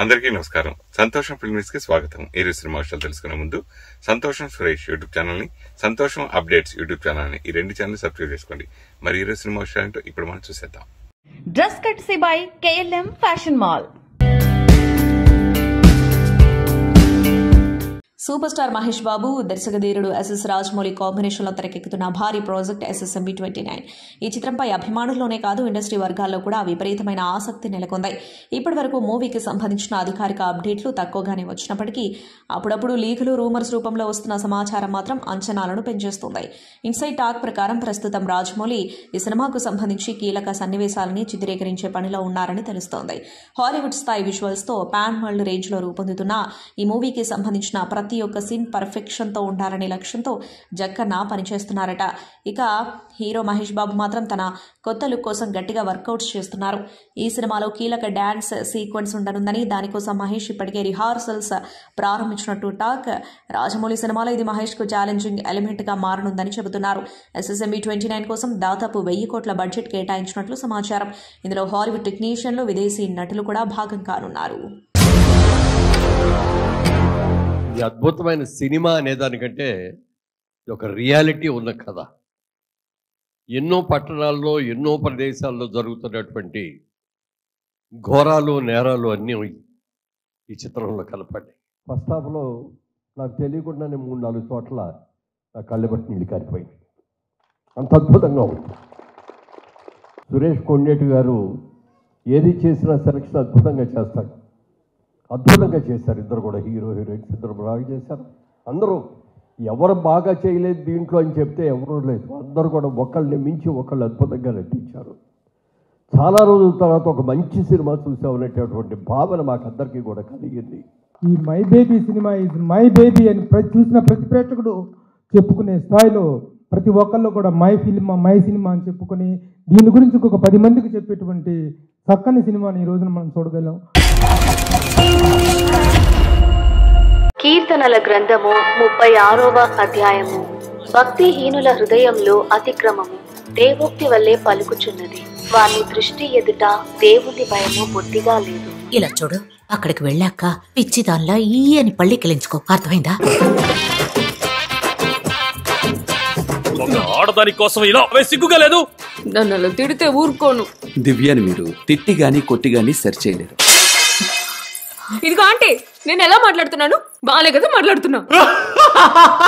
అందరికీ నమస్కారం. సంతోషం ఫిల్మ్స్ కి స్వాగతం. ఈ రోజు సినిమా విషయాలు తెలుసుకునే ముందు సంతోషం సురేష్ యూట్యూబ్ ఛానల్ ని, సంతోషం అప్డేట్స్ యూట్యూబ్ ఛానల్ ని, ఈ రెండు ఛానల్ సబ్స్క్రైబ్ చేసుకోండి. మరి ఈ రోజు సినిమా విషయాలు ఇప్పుడు మనం చూసేద్దాం. Dress courtesy by KLM fashion mall. Super star Mahesh Babu, దర్శకధీరుడు SS రాజమౌళి కాంబినేషన్ లో తెరకెక్కుతున్న భారీ ప్రాజెక్ట్ SSMB 29. ఈ చిత్రంపై అభిమానుల్లోనే కాదు ఇండస్ట్రీ వర్గాల్లో కూడా విపరీతమైన ఆసక్తి నెలకొంది. ఇప్పటి వరకు మూవీకి సంబంధించిన అధికారిక అప్డేట్లు తక్కువగానే వచ్చినప్పటికీ అప్పుడప్పుడు లీకులు, రూమర్స్ రూపంలో వస్తున్న సమాచారం మాత్రం అంచనాలను పెంచేస్తుంది. ఇన్సైడ్ టాక్ ప్రకారం ప్రస్తుతం రాజమౌళి ఈ సినిమాకు సంబంధించి కీలక సన్నివేశాలని చిత్రీకరించే పనిలో ఉన్నారని తెలుస్తోంది. హాలీవుడ్ స్థాయి విజువల్స్ తో పాన్ వరల్డ్ రేంజ్ లో రూపొందుతున్న ఈ మూవీకి సంబంధించిన ప్రతి ఒక్క సీన్ పర్ఫెక్షన్ తో ఉండాలనే లక్ష్యంతో జక్కన్న పనిచేస్తున్నారట. ఇక హీరో మహేష్ బాబు మాత్రం తన కొత్త లుక్ కోసం గట్టిగా వర్కౌట్స్ చేస్తున్నారు. ఈ సినిమాలో కీలక డాన్స్ సీక్వెన్స్ ఉండనుందని, దానికోసం మహేష్ ఇప్పటికే రిహార్సల్స్ ప్రారంభించినట్టు టాక్. రాజమౌళి సినిమాలో ఇది మహేష్ కు ఛాలెంజింగ్ ఎలిమెంట్ గా మారనుందని చెబుతున్నారు. SSMB 29 కోసం దాదాపు 1000 కోట్ల బడ్జెట్ కేటాయించినట్లు సమాచారం. ఇందులో హాలీవుడ్ టెక్నీషియన్లు, విదేశీ నటులు కూడా భాగం కానున్నారు. ఈ అద్భుతమైన సినిమా అనేదానికంటే ఒక రియాలిటీ ఉన్న కథ. ఎన్నో పట్టణాల్లో, ఎన్నో ప్రదేశాల్లో జరుగుతున్నటువంటి ఘోరాలు, నేరాలు అన్నీ ఈ చిత్రంలో కనపడ్డాయి. ఫస్ట్ హాఫ్లో నాకు తెలియకుండానే 3-4 చోట్ల నా కళ్ళు బట్టి నీళ్ళు కారిపోయింది. అంత అద్భుతంగా ఉంది. సురేష్ కొండేటి గారు ఏది చేసినా సెలక్షన్ అద్భుతంగా చేస్తాడు. అద్భుతంగా చేశారు. ఇద్దరు కూడా హీరో హీరోయిన్స్ ఇద్దరు బాగా చేశారు. అందరూ ఎవరు బాగా చేయలేదు దీంట్లో అని చెప్తే ఎవరూ లేదు. అందరూ కూడా ఒకళ్ళని మించి ఒకళ్ళు అద్భుతంగా నటించారు. చాలా రోజుల తర్వాత ఒక మంచి సినిమా చూసామనేటటువంటి భావన మాకు అందరికీ కూడా కలిగింది. ఈ my baby cinema is my baby అని చూసిన ప్రతి ప్రేక్షకుడు చెప్పుకునే స్థాయిలో ప్రతి ఒక్కళ్ళు కూడా మై ఫిల్మ్, మై సినిమా అని చెప్పుకొని దీని గురించి ఇంకొక 10 మందికి చెప్పేటువంటి చక్కని సినిమాని ఈ రోజున మనం చూడగలం. కీర్తనల గ్రంథము 36వ అధ్యాయము. భక్తిహీనుల హృదయంలో అతిక్రమము దేవోక్తి వల్లే పలుకుచున్నది. వాని దృష్టి ఎదుట దేవుని భయము బొత్తిగా లేదు. ఇలా చూడు, అక్కడికి వెళ్ళాక పిచ్చిదాన్లా ఈ అని పళ్ళికిలించుకో, అర్థమైందా? ఆడదాని కోసం ఇలా సిగ్గుగా లేదు. నన్ను అలా తిడితే ఊరుకోను. దివ్యాని మీరు తిట్టి గాని కొట్టి గాని సరి చేయలేరు. ఇదిగో ఆంటీ, నేను ఎలా మాట్లాడుతున్నాను? బాలే కదా మాట్లాడుతున్నా.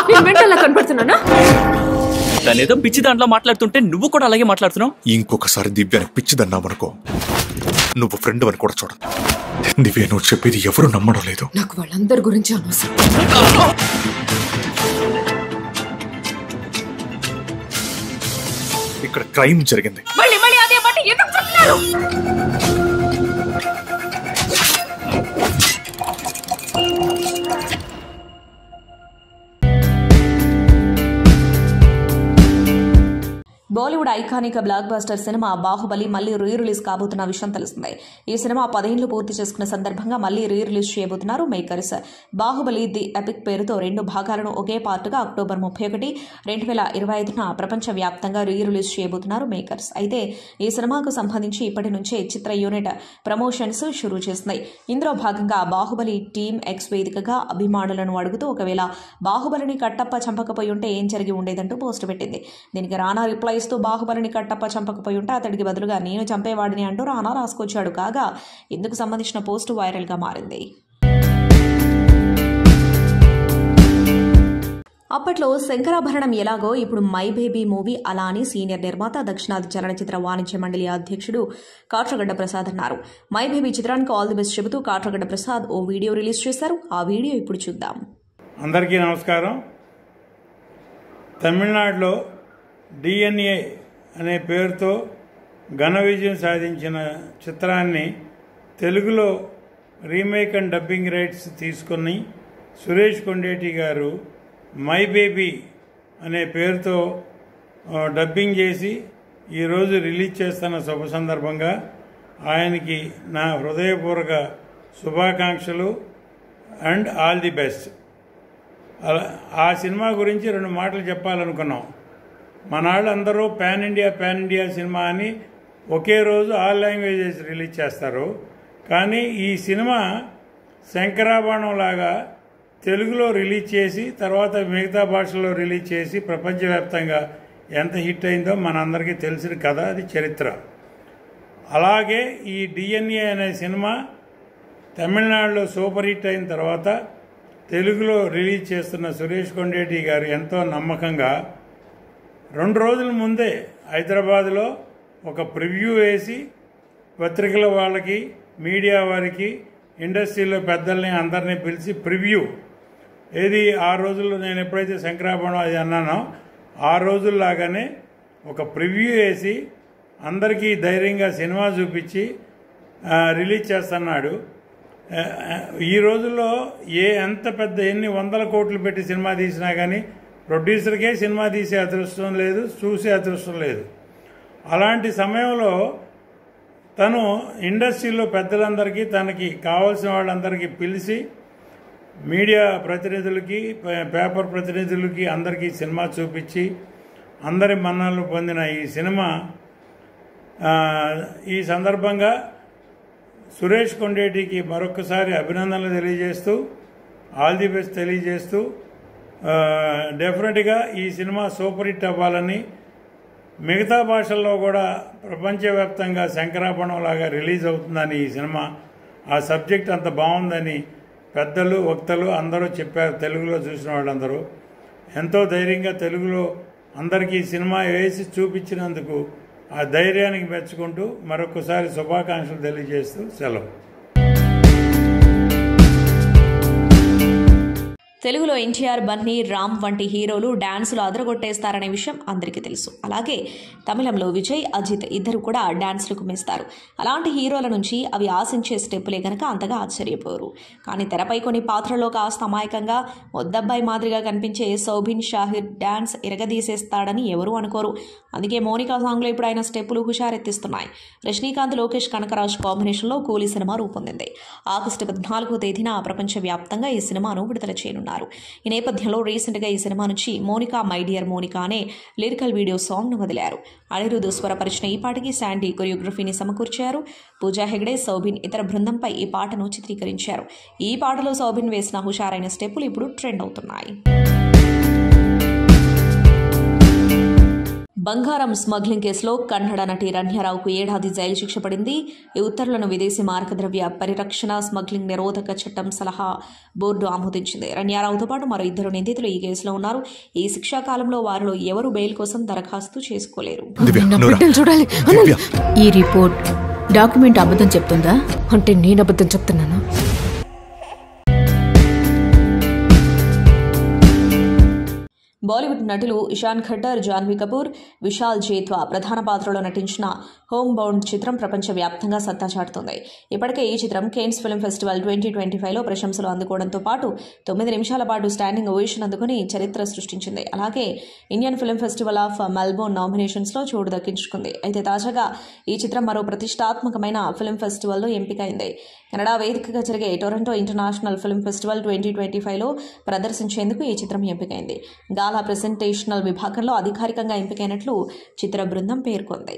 నేను మెంటల్లా కనపడుతున్నానా? తనేదో పిచ్చి దాంట్లో మాట్లాడుతుంటే నువ్వు కూడా అలాగే మాట్లాడుతున్నావు. ఇంకొకసారి దివ్యాని పిచ్చిదన్నావనుకో, నువ్వు ఫ్రెండ్ అని కూడా చూడ. దివ్య, నువ్వు చెప్పేది ఎవరు నమ్మడం లేదు. నాకు వాళ్ళందరి గురించి అనవసరం. ఇక్కడ క్రైమ్ జరిగింది. మళ్ళీ అదే మాట ఎందుకు చెప్తున్నారు? Bollywood iconic block buster cinema Baahubali మళ్లీ రీ రిలీజ్ కాబోతున్న విషయం తెలిసిందే. ఈ సినిమా 10 ఏళ్లు పూర్తి చేసుకున్న సందర్భంగా మళ్లీ రీ రిలీజ్ చేయబోతున్నారు మేకర్స్. బాహుబలి ది ఎపిక్ పేరుతో 2 భాగాలను ఒకే పార్టుగా అక్టోబర్ 31, 2025న ప్రపంచవ్యాప్తంగా రీ రిలీజ్ చేయబోతున్నారు మేకర్స్. అయితే ఈ సినిమాకు సంబంధించి ఇప్పటి నుంచే చిత్ర యూనిట్ ప్రమోషన్స్ షురూ చేసింది. ఇందులో భాగంగా బాహుబలి టీమ్ X వేదికగా అభిమానులను అడుగుతూ ఒకవేళ బాహుబలిని కట్టప్ప చంపకపోయి ఉంటే ఏం జరిగి ఉండేదంటూ పోస్ట్ పెట్టింది. దీనికి రానా రిప్లై ఇస్తూ బాహుబలిని కట్టప్ప చంపకపోయి ఉంటే అతడికి బదులుగా నేను చంపేవాడిని అంటూ రానా రాసుకొచ్చాడు. కాగా ఇందుకు సంబంధించిన పోస్టు వైరల్ గా మారింది. అప్పట్లో శంకరాభరణం ఎలాగో ఇప్పుడు మై బేబీ మూవీ అలా అని సీనియర్ నిర్మాత, దక్షిణాది చలనచిత్ర వాణిజ్య మండలి అధ్యక్షుడు కాట్రగడ్డ ప్రసాద్ అన్నారు. మై బేబీ చిత్రానికి ఆల్ ది బెస్ట్ చెబుతూ కాట్రగడ్డ ప్రసాద్ ఓ వీడియో రిలీజ్ చేశారు. ఆ వీడియో ఇప్పుడు చూద్దాం. అందరికీ నమస్కారం. తమిళనాడులో DNA అనే పేరుతో ఘన విజయం సాధించిన చిత్రాన్ని తెలుగులో రీమేక్ అండ్ డబ్బింగ్ రైట్స్ తీసుకుని సురేష్ కొండేటి గారు మై బేబీ అనే పేరుతో డబ్బింగ్ చేసి ఈరోజు రిలీజ్ చేస్తున్న శుభ సందర్భంగా ఆయనకి నా హృదయపూర్వక శుభాకాంక్షలు అండ్ ఆల్ ది బెస్ట్. ఆ సినిమా గురించి 2 మాటలు చెప్పాలనుకున్నాం. మనాళ్ళందరూ పాన్ ఇండియా సినిమా అని ఒకే రోజు ఆల్ లాంగ్వేజెస్ రిలీజ్ చేస్తారు. కానీ ఈ సినిమా శంకరాభరణం లాగా తెలుగులో రిలీజ్ చేసి తర్వాత మిగతా భాషల్లో రిలీజ్ చేసి ప్రపంచవ్యాప్తంగా ఎంత హిట్ అయిందో మనందరికీ తెలిసిన కథ, అది చరిత్ర. అలాగే ఈ DNA అనే సినిమా తమిళనాడులో సూపర్ హిట్ అయిన తర్వాత తెలుగులో రిలీజ్ చేస్తున్న సురేష్ కొండేటి గారు ఎంతో నమ్మకంగా 2 రోజుల ముందే హైదరాబాద్లో ఒక ప్రివ్యూ వేసి పత్రికల వాళ్ళకి, మీడియా వారికి, ఇండస్ట్రీలో పెద్దల్ని అందరినీ పిలిచి ప్రివ్యూ ఏది ఆ రోజుల్లో నేను ఎప్పుడైతే శంకరాభరణం అది అన్నానో ఆ రోజుల్లాగానే ఒక ప్రివ్యూ వేసి అందరికీ ధైర్యంగా సినిమా చూపించి రిలీజ్ చేస్తున్నాడు. ఈ రోజుల్లో ఎంత పెద్ద ఎన్ని 100 కోట్లు పెట్టి సినిమా తీసినా కానీ ప్రొడ్యూసర్కే సినిమా తీసే అదృష్టం లేదు, చూసే అదృష్టం లేదు. అలాంటి సమయంలో తను ఇండస్ట్రీలో పెద్దలందరికీ, తనకి కావాల్సిన వాళ్ళందరికీ పిలిచి మీడియా ప్రతినిధులకి, పేపర్ ప్రతినిధులకి అందరికీ సినిమా చూపించి అందరి మన్ననలు పొందిన ఈ సినిమా ఈ సందర్భంగా సురేష్ కొండేటికి మరొకసారి అభినందనలు తెలియజేస్తూ, ఆల్ ది బెస్ట్ తెలియజేస్తూ, డెఫినెట్గా ఈ సినిమా సూపర్ హిట్ అవ్వాలని, మిగతా భాషల్లో కూడా ప్రపంచవ్యాప్తంగా శంకరాభరణం లాగా రిలీజ్ అవుతుందని ఈ సినిమా, ఆ సబ్జెక్ట్ అంత బాగుందని పెద్దలు, వక్తలు అందరూ చెప్పారు. తెలుగులో చూసిన వాళ్ళందరూ ఎంతో ధైర్యంగా తెలుగులో అందరికీ సినిమా వేసి చూపించినందుకు ఆ ధైర్యానికి మెచ్చుకుంటూ మరొకసారి శుభాకాంక్షలు తెలియజేస్తూ సెలవు. తెలుగులో ఎన్టీఆర్, బన్నీ, రామ్ వంటి హీరోలు డాన్సులు అదరగొట్టేస్తారనే విషయం అందరికీ తెలుసు. అలాగే తమిళంలో విజయ్, అజిత్ ఇద్దరు కూడా డాన్సులు కుమ్మేస్తారు. అలాంటి హీరోల నుంచి అవి ఆశించే స్టెప్పులే గనక అంతగా ఆశ్చర్యపోరు. కానీ తెరపై కొన్ని పాత్రల్లో కాస్త అమాయకంగా మొద్దబ్బాయి మాదిరిగా కనిపించే సౌబిన్ షాహిర్ డాన్స్ ఇరగదీసేస్తాడని ఎవరూ అనుకోరు. అందుకే మోనికా సాంగ్లో ఇప్పుడు ఆయన స్టెప్పులు హుషారెత్తిస్తున్నాయి. రజనీకాంత్, లోకేష్ కనకరాజ్ కాంబినేషన్లో కూలీ సినిమా రూపొందింది. ఆగస్టు 14వ తేదీన ప్రపంచవ్యాప్తంగా ఈ సినిమాను విడుదల చేయనున్నారు. ఈ నేపథ్యంలో రీసెంట్గా ఈ సినిమా నుంచి మోనికా మై డియర్ మోనికా అనే లిరికల్ వీడియో సాంగ్ను వదిలారు. అనిరుద్ స్వరపరిచిన ఈ పాటకి శాండీ కొరియోగ్రఫీని సమకూర్చారు. పూజా హెగ్డే, సౌబిన్ ఇతర బృందంపై ఈ పాటను చిత్రీకరించారు. ఈ పాటలో సౌబిన్ వేసిన హుషారైన స్టెప్పులు ఇప్పుడు ట్రెండ్ అవుతున్నాయి. బంగారం స్మగ్లింగ్ కేసులో కన్నడ నటి రణ్యారావుకు 7 ఏళ్ల జైలు శిక్ష పడింది. ఈ ఉత్తర్వులను విదేశీ మారకద్రవ్య పరిరక్షణ, స్మగ్లింగ్ నిరోధక చట్టం సలహా బోర్డు ఆమోదించింది. రణ్యారావుతో పాటు మరో 2 నిందితులు ఈ కేసులో ఉన్నారు. ఈ శిక్షా కాలంలో వారిలో ఎవరూ బెయిల్ కోసం దరఖాస్తు చేసుకోలేరు. ఈ రిపోర్ట్ డాక్యుమెంట్ అబద్ధం చెప్తుందా? అంటే నేను అబద్ధం చెప్తున్నాను. బాలీవుడ్ నటులు ఇషాన్ ఖట్టర్, జాన్వీ కపూర్, విశాల్ జైత్వా ప్రధాన పాత్రలో నటించిన హోమ్ బౌండ్ చిత్రం ప్రపంచవ్యాప్తంగా సత్తా చాటుతోంది. ఇప్పటికే ఈ చిత్రం కేన్స్ ఫిల్మ్ ఫెస్టివల్ 2025లో ప్రశంసలు అందుకోవడంతో పాటు 9 నిమిషాల పాటు స్టాండింగ్ ఓవేషన్ అందుకుని చరిత్ర సృష్టించింది. అలాగే Indian Film Festival of Melbourne నామినేషన్స్లో చోటు దక్కించుకుంది. అయితే తాజాగా ఈ చిత్రం మరో ప్రతిష్టాత్మకమైన ఫిల్మ్ ఫెస్టివల్లో ఎంపికైంది. కెనడా వేదికగా జరిగే టొరంటో ఇంటర్నేషనల్ ఫిల్మ్ ఫెస్టివల్ 2025లో ప్రదర్శించేందుకు ఈ చిత్రం ఎంపికైంది. గాలా ప్రెజెంటేషనల్ విభాగంలో అధికారికంగా ఎంపికైనట్లు చిత్ర బృందం పేర్కొంది.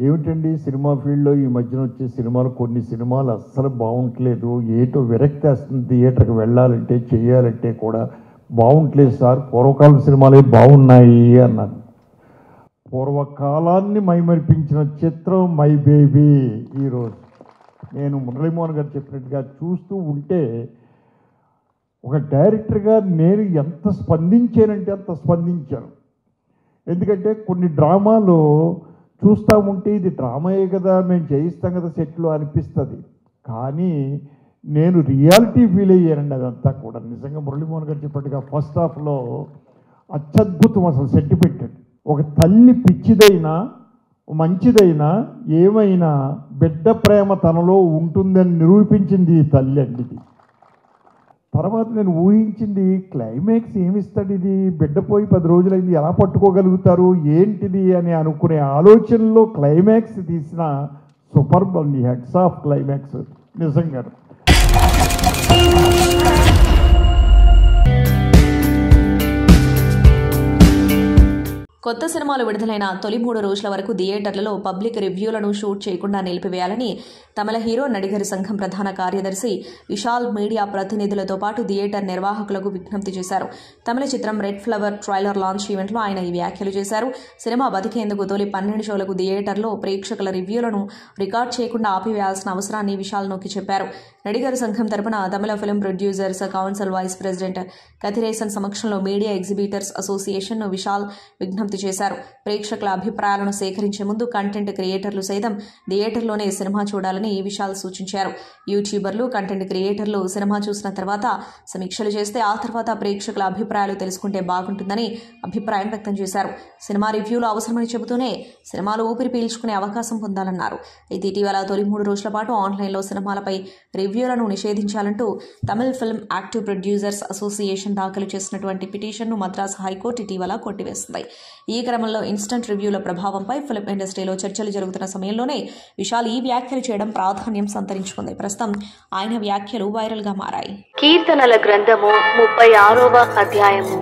ఏమిటండి సినిమా ఫీల్డ్లో ఈ మధ్యన వచ్చే సినిమాలు, కొన్ని సినిమాలు అస్సలు బాగుంటలేదు, ఏటో విరక్తి వస్తుంది, థియేటర్కి వెళ్ళాలంటే చేయాలంటే కూడా బాగుంటలేదు సార్, పూర్వకాలం సినిమాలే బాగున్నాయి అన్నాను. పూర్వకాలాన్ని మైమరిపించిన చిత్రం మై బేబీ. ఈరోజు నేను మురళీమోహన్ గారు చెప్పినట్టుగా చూస్తూ ఉంటే ఒక డైరెక్టర్గా నేను ఎంత స్పందించానంటే అంత స్పందించాను. ఎందుకంటే కొన్ని డ్రామాలు చూస్తూ ఉంటే ఇది డ్రామాయే కదా, మేము చేయిస్తాం కదా సెట్లో అనిపిస్తుంది. కానీ నేను రియాలిటీ ఫీల్ అయ్యానండి అదంతా కూడా. నిజంగా మురళీమోహన్ గారు చెప్పినట్టుగా ఫస్ట్ హాఫ్లో అత్యద్భుతం అసలు సెంటిమెంట్. ఒక తల్లి పిచ్చిదైనా మంచిదైనా ఏమైనా బిడ్డ ప్రేమ తనలో ఉంటుందని నిరూపించింది ఈ తల్లి అండి. ఇది తర్వాత నేను ఊహించింది క్లైమాక్స్ ఏమిస్తాడు, ఇది బిడ్డ పోయి 10 రోజులైంది, ఎలా పట్టుకోగలుగుతారు ఏంటిది అని అనుకునే ఆలోచనలో క్లైమాక్స్ తీసిన సూపర్బ్ అండి. హెడ్స్ ఆఫ్ క్లైమాక్స్ నిజంగా. కొత్త సినిమాలు విడుదలైన తొలి 3 రోజుల వరకు థియేటర్లలో పబ్లిక్ రివ్యూలను షూట్ చేయకుండా నిలిపివేయాలని తమిళ హీరో నడిగర్ సంఘం ప్రధాన కార్యదర్శి విశాల్ మీడియా ప్రతినిధులతో పాటు థియేటర్ నిర్వాహకులకు విజ్ఞప్తి చేశారు. తమిళ చిత్రం రెడ్ ఫ్లవర్ ట్రైలర్ లాంచ్ ఈవెంట్లో ఆయన ఈ వ్యాఖ్యలు చేశారు. సినిమా బతికేందుకు తొలి 12 షోలకు థియేటర్లో ప్రేక్షకుల రివ్యూలను రికార్డ్ చేయకుండా ఆపివేయాల్సిన అవసరాన్ని విశాల్ నొక్కి చెప్పారు. నడిగర్ సంఘం తరపున Tamil film producers council vice president Kathiresan సమక్షంలో మీడియా ఎగ్జిబిటర్స్ అసోసియేషన్ విశాల్ విజ్ఞప్తి చేశారు. ప్రేక్షకుల అభిప్రాయాలను సేకరించే ముందు కంటెంట్ క్రియేటర్లు సైతం థియేటర్లోనే సినిమా చూడాలని విశాల్ సూచించారు. యూట్యూబర్లు, కంటెంట్ క్రియేటర్లు సినిమా చూసిన తర్వాత సమీక్షలు చేస్తే ఆ తర్వాత ప్రేక్షకుల అభిప్రాయాలు తెలుసుకుంటే బాగుంటుందని అభిప్రాయం వ్యక్తం చేశారు. సినిమా రివ్యూలు అవసరమని చెబుతూనే సినిమాలు ఊపిరి పీల్చుకునే అవకాశం పొందాలన్నారు. అయితే ఇటీవల తొలి 3 రోజుల పాటు ఆన్లైన్లో సినిమాలపై రివ్యూలను నిషేధించాలంటూ Tamil film active producers association దాఖలు చేసినటువంటి పిటిషన్ను మద్రాసు హైకోర్టు ఇటీవల కొట్టివేసింది. ఈ క్రమంలో ఇన్స్టంట్ రివ్యూల ప్రభావంపై ఫిల్మ్ ఇండస్ట్రీలో చర్చలు జరుగుతున్న సమయంలోనే విశాల్ ఈ వ్యాఖ్యలు చేయడం ప్రాధాన్యం సంతరించుకుంది. ప్రస్తుతం ఆయన వ్యాఖ్యలు వైరల్గా మారాయి. కీర్తనల గ్రంథము 36వ అధ్యాయము.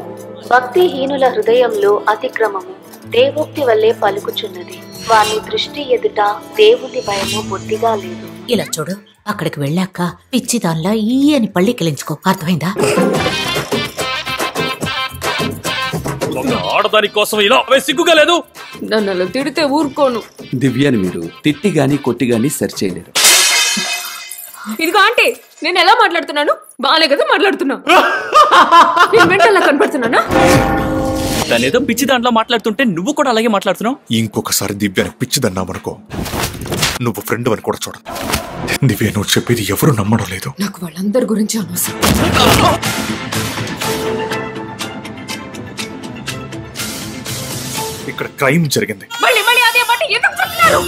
భక్తిహీనుల హృదయంలో అతిక్రమము దేవోక్తి వల్లే పలుకుచున్నది. వాని దృష్టి ఎదుట దేవుని భయము బొత్తిగా లేదు. ఇలా చూడు, అక్కడికి వెళ్ళాక పిచ్చిదాన్లా ఈ అని పళ్ళికిలించుకో, అర్థమైందా? ఆడదాని కోసం ఇలా సిగ్గుగా లేదు. నన్ను అలా తిడితే ఊరుకోను. దివ్యాని మీరు తిట్టి గాని కొట్టి గాని సరి చేయలేరు. ఇదిగో ఆంటీ, నేను ఎలా మాట్లాడుతున్నాను? బాగాలే కదా మాట్లాడుతున్నా. నేను మెంటల్లా కనపడుతున్నానా? తనేదో పిచ్చి దాంట్లో మాట్లాడుతుంటే నువ్వు కూడా అలాగే మాట్లాడుతున్నావు. ఇంకొకసారి దివ్యాని పిచ్చిదన్నామనుకో, నువ్వు ఫ్రెండ్ అని కూడా చూడ. దివ్య, నువ్వు చెప్పేది ఎవరు నమ్మడం లేదు. నాకు వాళ్ళందరి గురించి అనవసరం. ఇక్కడ క్రైమ్ జరిగింది. మళ్ళీ అదే మాట ఎందుకు చెప్తున్నారు?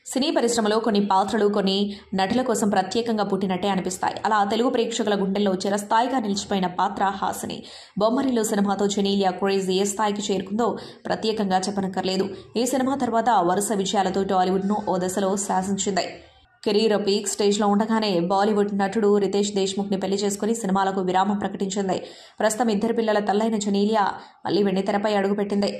సినీ పరిశ్రమలో కొన్ని పాత్రలు కొన్ని నటుల కోసం ప్రత్యేకంగా పుట్టినట్టే అనిపిస్తాయి. అలా తెలుగు ప్రేక్షకుల గుండెల్లో చిరస్థాయిగా నిలిచిపోయిన పాత్ర హాసిని. బొమ్మరిల్లు సినిమాతో జెనీలియా క్రేజ్ ఏ స్థాయికి చేరుకుందో ప్రత్యేకంగా చెప్పనక్కర్లేదు. ఈ సినిమా తర్వాత వరుస విజయాలతో టాలీవుడ్ను ఓ దశలో శాసించింది. కెరీర్ పీక్ స్టేజ్లో ఉండగానే బాలీవుడ్ నటుడు రితేష్ దేశ్ముఖ్ని పెళ్లి చేసుకుని సినిమాలకు విరామం ప్రకటించింది. ప్రస్తుతం 2 పిల్లల తల్లైన జెనీలియా మళ్లీ వెండితెరపై అడుగుపెట్టింది.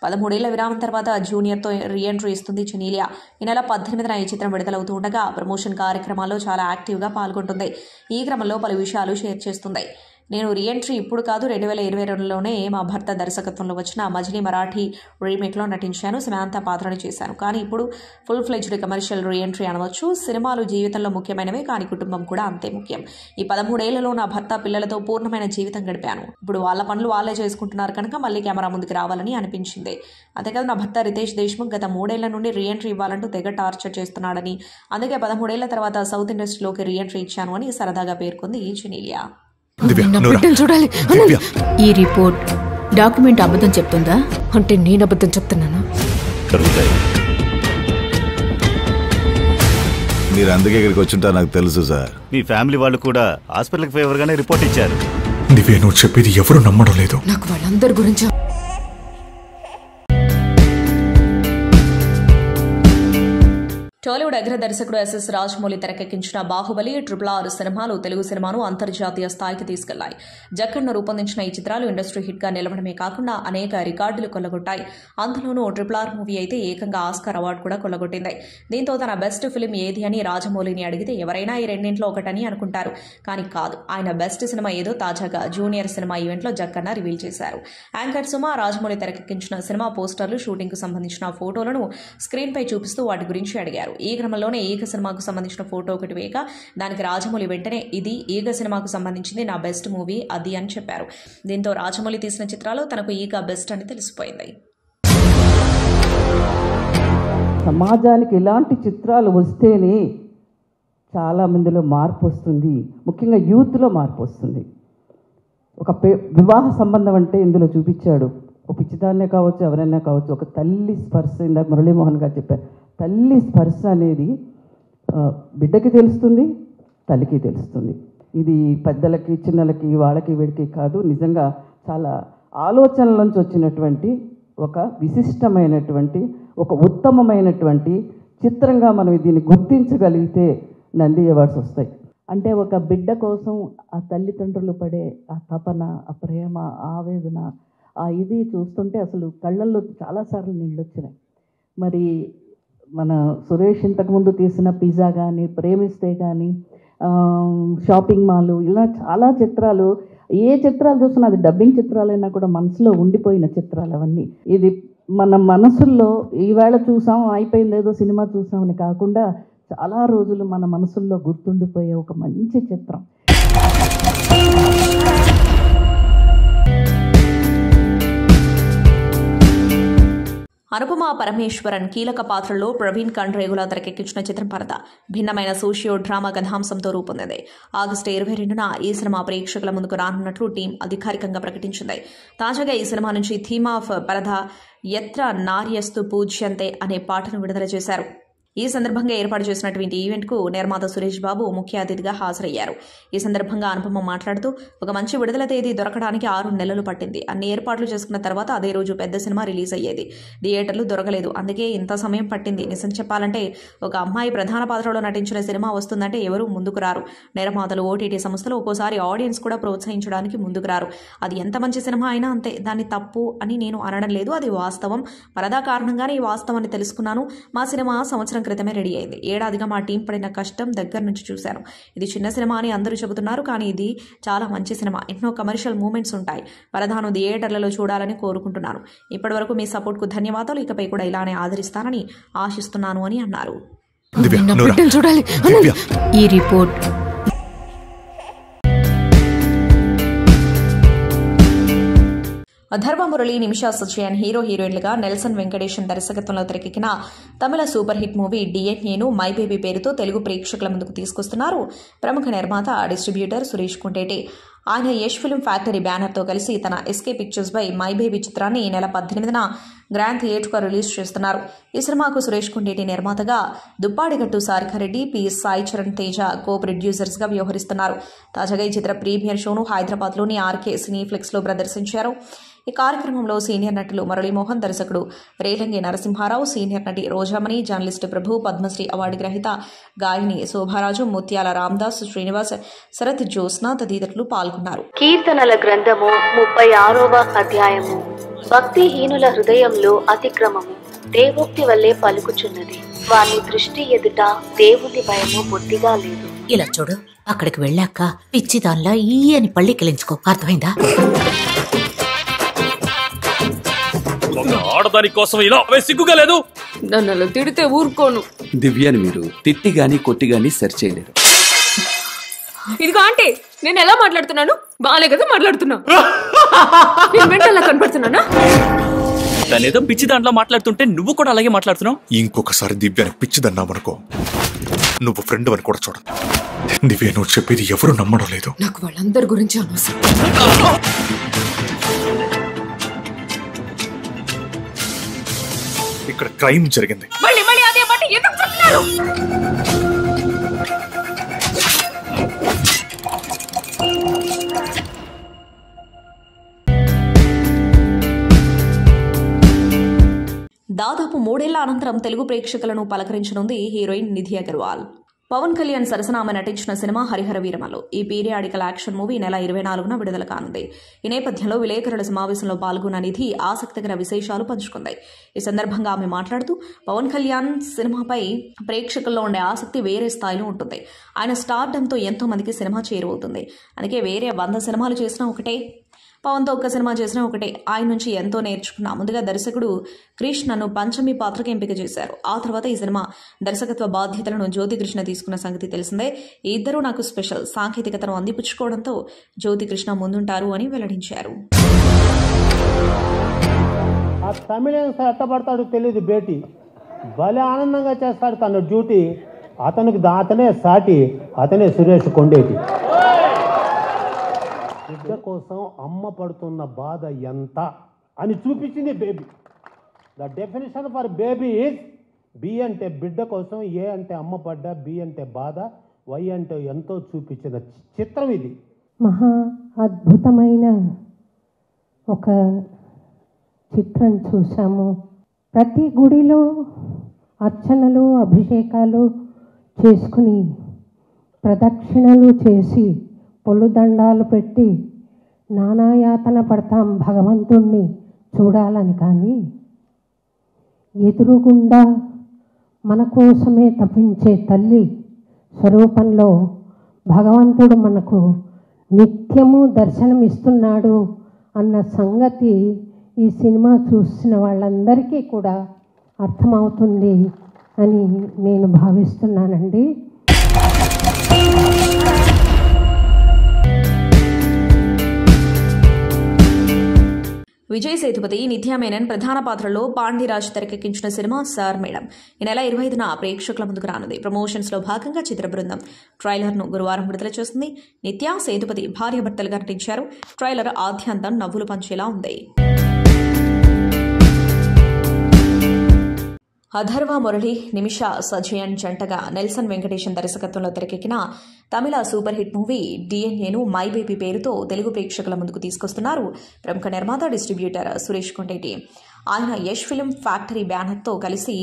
13 ఏళ్ల విరామం తర్వాత జూనియర్తో రీఎంట్రీ ఇస్తుంది జెనీలియా. ఈ నెల 18న ఈ చిత్రం విడుదలవుతూ ఉండగా ప్రమోషన్ కార్యక్రమాల్లో చాలా యాక్టివ్గా పాల్గొంటుంది. ఈ క్రమంలో పలు విషయాలు షేర్ చేస్తుంది. నేను రీఎంట్రీ ఇప్పుడు కాదు, 2022లోనే మా భర్త దర్శకత్వంలో వచ్చిన మజిలీ మరాఠీ రీమేక్లో నటించాను. సమాంత పాత్రను చేశాను. కానీ ఇప్పుడు ఫుల్ ఫ్లెడ్జ్డ్ కమర్షియల్ రీఎంట్రీ అనవచ్చు. సినిమాలు జీవితంలో ముఖ్యమైనవే, కానీ కుటుంబం కూడా అంతే ముఖ్యం. ఈ 13 ఏళ్లలో నా భర్త పిల్లలతో పూర్ణమైన జీవితం గడిపాను. ఇప్పుడు వాళ్ళ పనులు వాళ్ళే చేసుకుంటున్నారు కనుక మళ్ళీ కెమెరా ముందుకు రావాలని అనిపించింది. అంతేకాదు నా భర్త రితేష్ దేశ్ముఖ్ గత 3 ఏళ్ల నుండి రీఎంట్రీ ఇవ్వాలంటూ తెగ టార్చర్ చేస్తున్నాడని, అందుకే 13 ఏళ్ల తర్వాత సౌత్ ఇండస్ట్రీలోకి రీఎంట్రీ ఇచ్చాను అని సరదాగా పేర్కొంది ఈ జెనీలియా. చూడాలి. ఈ రిపోర్ట్ డాక్యుమెంట్ అబద్ధం చెప్తుందా? అంటే నేను అబద్ధం చెప్తున్నానా? మీరు అందుకే ఇక్కడికి వచ్చుంటారు నాకు తెలుసు సార్. మీ ఫ్యామిలీ వాళ్ళు కూడా హాస్పిటల్కి ఫేవర్ గానే రిపోర్ట్ ఇచ్చారు. దివ్య, నువ్వు చెప్పేది ఎవరు నమ్మడం లేదు. నాకు వాళ్ళందరి గురించి టాలీవుడ్ అగ్ర దర్శకుడు ఎస్ఎస్ రాజమౌళి తెరకెక్కించిన బాహుబలి, RRR సినిమాలు తెలుగు సినిమాను అంతర్జాతీయ స్థాయికి తీసుకెళ్లాయి. జక్కన్ను రూపొందించిన ఈ చిత్రాలు ఇండస్ట్రీ హిట్గా నిలవడమే కాకుండా అనేక రికార్డులు కొల్లగొట్టాయి. అందులోనూ RRR మూవీ అయితే ఏకంగా ఆస్కార్ అవార్డు కూడా కొల్లగొట్టింది. దీంతో తన బెస్ట్ ఫిలిం ఏది అని రాజమౌళిని అడిగితే ఎవరైనా ఈ రెండింట్లో ఒకటని అనుకుంటారు. కానీ కాదు, ఆయన బెస్ట్ సినిమా ఏదో తాజాగా జూనియర్ సినిమా ఈవెంట్లో జక్కన్న రివీల్ చేశారు. యాంకర్ సుమ రాజమౌళి తెరకెక్కించిన సినిమా పోస్టర్లు, షూటింగ్కు సంబంధించిన ఫోటోలను స్క్రీన్పై చూపిస్తూ వాటి గురించి అడిగారు. ఈ క్రమంలోనే ఈగ సినిమాకు సంబంధించిన ఫోటో ఒకటి వేయక దానికి రాజమౌళి వెంటనే ఇది ఈగ సినిమాకు సంబంధించింది, నా బెస్ట్ మూవీ అది అని చెప్పారు. దీంతో రాజమౌళి తీసిన చిత్రాలు తనకు ఈగ బెస్ట్ అని తెలిసిపోయింది. సమాజానికి ఇలాంటి చిత్రాలు వస్తేనే చాలా మందిలో మార్పు వస్తుంది, ముఖ్యంగా యూత్లో మార్పు వస్తుంది. ఒక వివాహ సంబంధం అంటే ఇందులో చూపించాడు. ఒక పిచ్చిదాన్నే కావచ్చు, ఎవరైనా కావచ్చు, ఒక తల్లి స్పర్శ, ఇందాక మురళీమోహన్ గారు చెప్పారు, తల్లి స్పర్శ అనేది బిడ్డకి తెలుస్తుంది, తల్లికి తెలుస్తుంది. ఇది పెద్దలకి, చిన్నలకి, వాళ్ళకి, వీడికి కాదు, నిజంగా చాలా ఆలోచనల నుంచి వచ్చినటువంటి ఒక విశిష్టమైనటువంటి, ఒక ఉత్తమమైనటువంటి చిత్రంగా మనం దీన్ని గుర్తించగలిగితే నంది అవార్డ్స్ వస్తాయి. అంటే ఒక బిడ్డ కోసం ఆ తల్లిదండ్రులు పడే ఆ తపన, ఆ ప్రేమ, ఆవేదన, ఆ ఇది చూస్తుంటే అసలు కళ్ళల్లో చాలాసార్లు నీళ్ళు వచ్చినాయి. మరి మన సురేష్ ఇంతకుముందు తీసిన పిజ్జా కానీ, ప్రేమిస్తే కానీ, షాపింగ్ మాల్, ఇలా చాలా చిత్రాలు, ఏ చిత్రాలు చూసినా అది డబ్బింగ్ చిత్రాలైనా కూడా మనసులో ఉండిపోయిన చిత్రాలు అవన్నీ. ఇది మన మనసుల్లో ఈవేళ చూసాం అయిపోయింది ఏదో సినిమా చూసామని కాకుండా చాలా రోజులు మన మనసుల్లో గుర్తుండిపోయే ఒక మంచి చిత్రం. అనుపమ పరమేశ్వరన్ కీలక పాత్రలో ప్రవీణ్ కండ్రేగుల తెరకెక్కించిన చిత్రం పరద భిన్నమైన సోషియో డ్రామా కథాంశంతో రూపొందింది. ఆగస్టు 22న ఈ సినిమా ప్రేక్షకుల ముందుకు రానున్నట్లు టీం అధికారికంగా ప్రకటించింది. తాజాగా ఈ సినిమా నుంచి థీమ్ ఆఫ్ పరద యత్ర నార్యస్తు పూజ్యంతే అనే పాటను విడుదల చేశారు. ఈ సందర్భంగా ఏర్పాటు చేసినటువంటి ఈవెంట్కు నిర్మాత సురేష్ బాబు ముఖ్య అతిథిగా హాజరయ్యారు. ఈ సందర్భంగా అనుపమ మాట్లాడుతూ, ఒక మంచి విడుదల తేదీ దొరకడానికి 6 నెలలు పట్టింది. అన్ని ఏర్పాట్లు చేసుకున్న తర్వాత అదే రోజు పెద్ద సినిమా రిలీజ్ అయ్యేది. థియేటర్లు దొరకలేదు, అందుకే ఇంత సమయం పట్టింది. నిజం చెప్పాలంటే ఒక అమ్మాయి ప్రధాన పాత్రలో నటించిన సినిమా వస్తుందంటే ఎవరూ ముందుకు రారు. నిర్మాతలు, ఓటీటీ సంస్థలు ఒక్కోసారి ఆడియన్స్ కూడా ప్రోత్సహించడానికి ముందుకు రారు. అది ఎంత మంచి సినిమా అయినా అంతే. దాన్ని తప్పు అని నేను అనడం లేదు, అది వాస్తవం. పరదా కారణంగానే ఈ వాస్తవాన్ని తెలుసుకున్నాను. మా సినిమా సంవత్సరం క్రితమే రెడీ అయింది. ఏడాదిగా మా టీం పడిన కష్టం దగ్గర నుంచి చూశాను. ఇది చిన్న సినిమా అని అందరూ చెబుతున్నారు, కానీ ఇది చాలా మంచి సినిమా. ఎన్నో కమర్షియల్ మూమెంట్స్ ఉంటాయి. పరదాను థియేటర్లలో చూడాలని కోరుకుంటున్నాను. ఇప్పటివరకు మీ సపోర్ట్కు ధన్యవాదాలు. ఇకపై కూడా ఇలానే ఆదరిస్తానని ఆశిస్తున్నాను అని అన్నారు. ఈ రిపోర్ట్ అధర్వ మురళి, నిమిషా సచయన్ హీరో హీరోయిన్లుగా నెల్సన్ వెంకటేశన్ దర్శకత్వంలో తెరకెక్కిన తమిళ సూపర్ హిట్ మూవీ డిఎన్ఏను మై బేబీ పేరుతో తెలుగు ప్రేక్షకుల ముందుకు తీసుకొస్తున్నారు ప్రముఖ నిర్మాత, డిస్ట్రిబ్యూటర్ సురేష్ కుంటేటి. ఆయన యష్ ఫిల్మ్ ఫ్యాక్టరీ బ్యానర్తో కలిసి తన SK pictures by my baby చిత్రాన్ని ఈ నెల 18న గ్రాండ్ థియేటర్గా రిలీజ్ చేస్తున్నారు. ఈ సినిమాకు సురేష్ కుంటేటి నిర్మాతగా, దుప్పాడిగట్టు సారికారెడ్డి, పి సాయి చరణ్ తేజ కో ప్రొడ్యూసర్స్గా వ్యవహరిస్తున్నారు. తాజాగా ఈ చిత్ర ప్రీమియర్ షోను హైదరాబాద్లోని ఆర్కే సినీఫ్లెక్స్లో ప్రదర్శించారు. ఈ కార్యక్రమంలో సీనియర్ నటులు మురళీమోహన్, దర్శకుడు రేలంగి నరసింహారావు, సీనియర్ నటి రోజామణి, జర్నలిస్టు ప్రభు, పద్మశ్రీ అవార్డు గ్రహీత గాయని శోభారాజు, ముత్యాల రామదాస్, శ్రీనివాస్, శరత్ జ్యోత్స్న తదితరులు పాల్గొన్నారు. కీర్తనల గ్రంథము 36వ అధ్యాయము. భక్తిహీనుల హృదయంలో అతిక్రమము దేవోక్తి వల్లే పలుకుచున్నది. వాని దృష్టి ఎదుట దేవుని భయము బొత్తిగా లేదు. ఇలా చూడు, అక్కడికి వెళ్ళాక పిచ్చి దానిలా ఈ అని పళ్ళికిలించుకో, అర్థమైందా? ఆడదాని కోసం ఇలా సిగ్గుగా లేదు. నన్ను అలా తిడితే ఊరుకోను. దివ్యాని మీరు తిట్టి గాని కొట్టి గాని సెర్చ్ చేయలేరు. ఇదిగో ఆంటీ, నేను ఎలా మాట్లాడుతున్నాను? బాగానే కదా మాట్లాడుతున్నా. నేను మెంటల్లా కనపడుతున్నానా? తనేదో పిచ్చి దాంట్లో మాట్లాడుతుంటే నువ్వు కూడా అలాగే మాట్లాడుతున్నావు. ఇంకొకసారి దివ్యాని పిచ్చిదన్నావనుకో, నువ్వు ఫ్రెండ్ అని కూడా చూడదు. దివ్య, నువ్వు చెప్పేది ఎవరు నమ్మడం లేదు. నాకు వాళ్ళందరి గురించి అనవసరం. ఇక్కడ క్రైమ్ జరిగింది. మళ్ళీ మళ్ళీ అదే మాట ఎందుకు చెప్తున్నారు? దాదాపు 3 ఏళ్ల అనంతరం తెలుగు ప్రేక్షకులను పలకరించనుంది హీరోయిన్ నిధి అగర్వాల్. పవన్ కళ్యాణ్ సరసన ఆమె నటించిన సినిమా హరిహర వీరమలు. ఈ పీరియాడికల్ యాక్షన్ మూవీ నెల 24న విడుదల కానుంది. ఈ నేపథ్యంలో విలేకరుల సమావేశంలో పాల్గొన్న నిధి ఆసక్తికర విశేషాలు పంచుకుంది. ఈ సందర్భంగా ఆమె మాట్లాడుతూ, పవన్ కళ్యాణ్ సినిమాపై ప్రేక్షకుల్లో ఉండే ఆసక్తి వేరే స్థాయిలో ఉంటుంది. ఆయన స్టార్డంతో ఎంతో మందికి సినిమా చేరువవుతుంది. అందుకే వేరే 100 సినిమాలు చేసినా ఒకటే, పవన్తో ఒక్క సినిమా చేసినా ఒకటే. ఆయన నుంచి ఎంతో నేర్చుకున్నా. ముందుగా దర్శకుడు క్రిష్ నన్ను పంచమి పాత్రకు ఎంపిక చేశారు. ఆ తర్వాత ఈ సినిమా దర్శకత్వ బాధ్యతలను జ్యోతికృష్ణ తీసుకున్న సంగతి తెలిసిందే. ఈ ఇద్దరూ నాకు స్పెషల్. సాంకేతికతను అందిపుచ్చుకోవడంతో జ్యోతికృష్ణ ముందుంటారు అని వెల్లడించారు. ఆ తమిళన్స్ ఎట్టబడతాడు తెలియదు బేటి, భలే ఆనందంగా చేస్తాడు తన డ్యూటీ. అతనే సాటి, అతనే సురేష్ కొండేటి. బిడ్డ కోసం అమ్మ పడుతున్న బాధ ఎంత అని చూపించింది baby. The definition for baby is B అంటే బిడ్డ కోసం, ఏ అంటే అమ్మ పడ్డ, బి అంటే బాధ, వై అంటే ఎంతో చూపించిన చిత్రం ఇది. మహా అద్భుతమైన ఒక చిత్రం చూసాము. ప్రతి గుడిలో అర్చనలు, అభిషేకాలు చేసుకుని ప్రదక్షిణలు చేసి పొల్లుదండాలు పెట్టి నానాయాతన పడతాం భగవంతుణ్ణి చూడాలని, కానీ ఎదురుగుండా మన కోసమే తప్పించే తల్లి స్వరూపంలో భగవంతుడు మనకు నిత్యము దర్శనమిస్తున్నాడు అన్న సంగతి ఈ సినిమా చూసిన వాళ్ళందరికీ కూడా అర్థమవుతుంది అని నేను భావిస్తున్నానండి. విజయ్ సేతుపతి, నిత్యా మేనన్ ప్రధాన పాత్రలో పాండిరాజ్ తెరకెక్కించిన సినిమా సార్ మేడం ఈ నెల 25న ప్రేక్షకుల ముందుకు రానుంది. ప్రమోషన్స్ లో భాగంగా చిత్ర బృందం ట్రైలర్ ను గురువారం విడుదల చేస్తుంది. నిత్యా సేతుపతి భార్యాభర్తలుగా నటించారు. ట్రైలర్ ఆద్యంతం నవ్వులు పంచేలా ఉంది. అథర్వ మురళి, నిమిష సజయన్ జంటగా నెల్సన్ వెంకటేశన్ దర్శకత్వంలో తెరకెక్కిన తమిళ సూపర్ హిట్ మూవీ డిఎన్ఏను మై బేబీ పేరుతో తెలుగు ప్రేక్షకుల ముందుకు తీసుకొస్తున్నారు ప్రముఖ నిర్మాత, డిస్ట్రిబ్యూటర్ సురేష్ కొండేటి. ఆయన యష్ ఫిల్మ్ ఫ్యాక్టరీ బ్యానర్తో కలిసి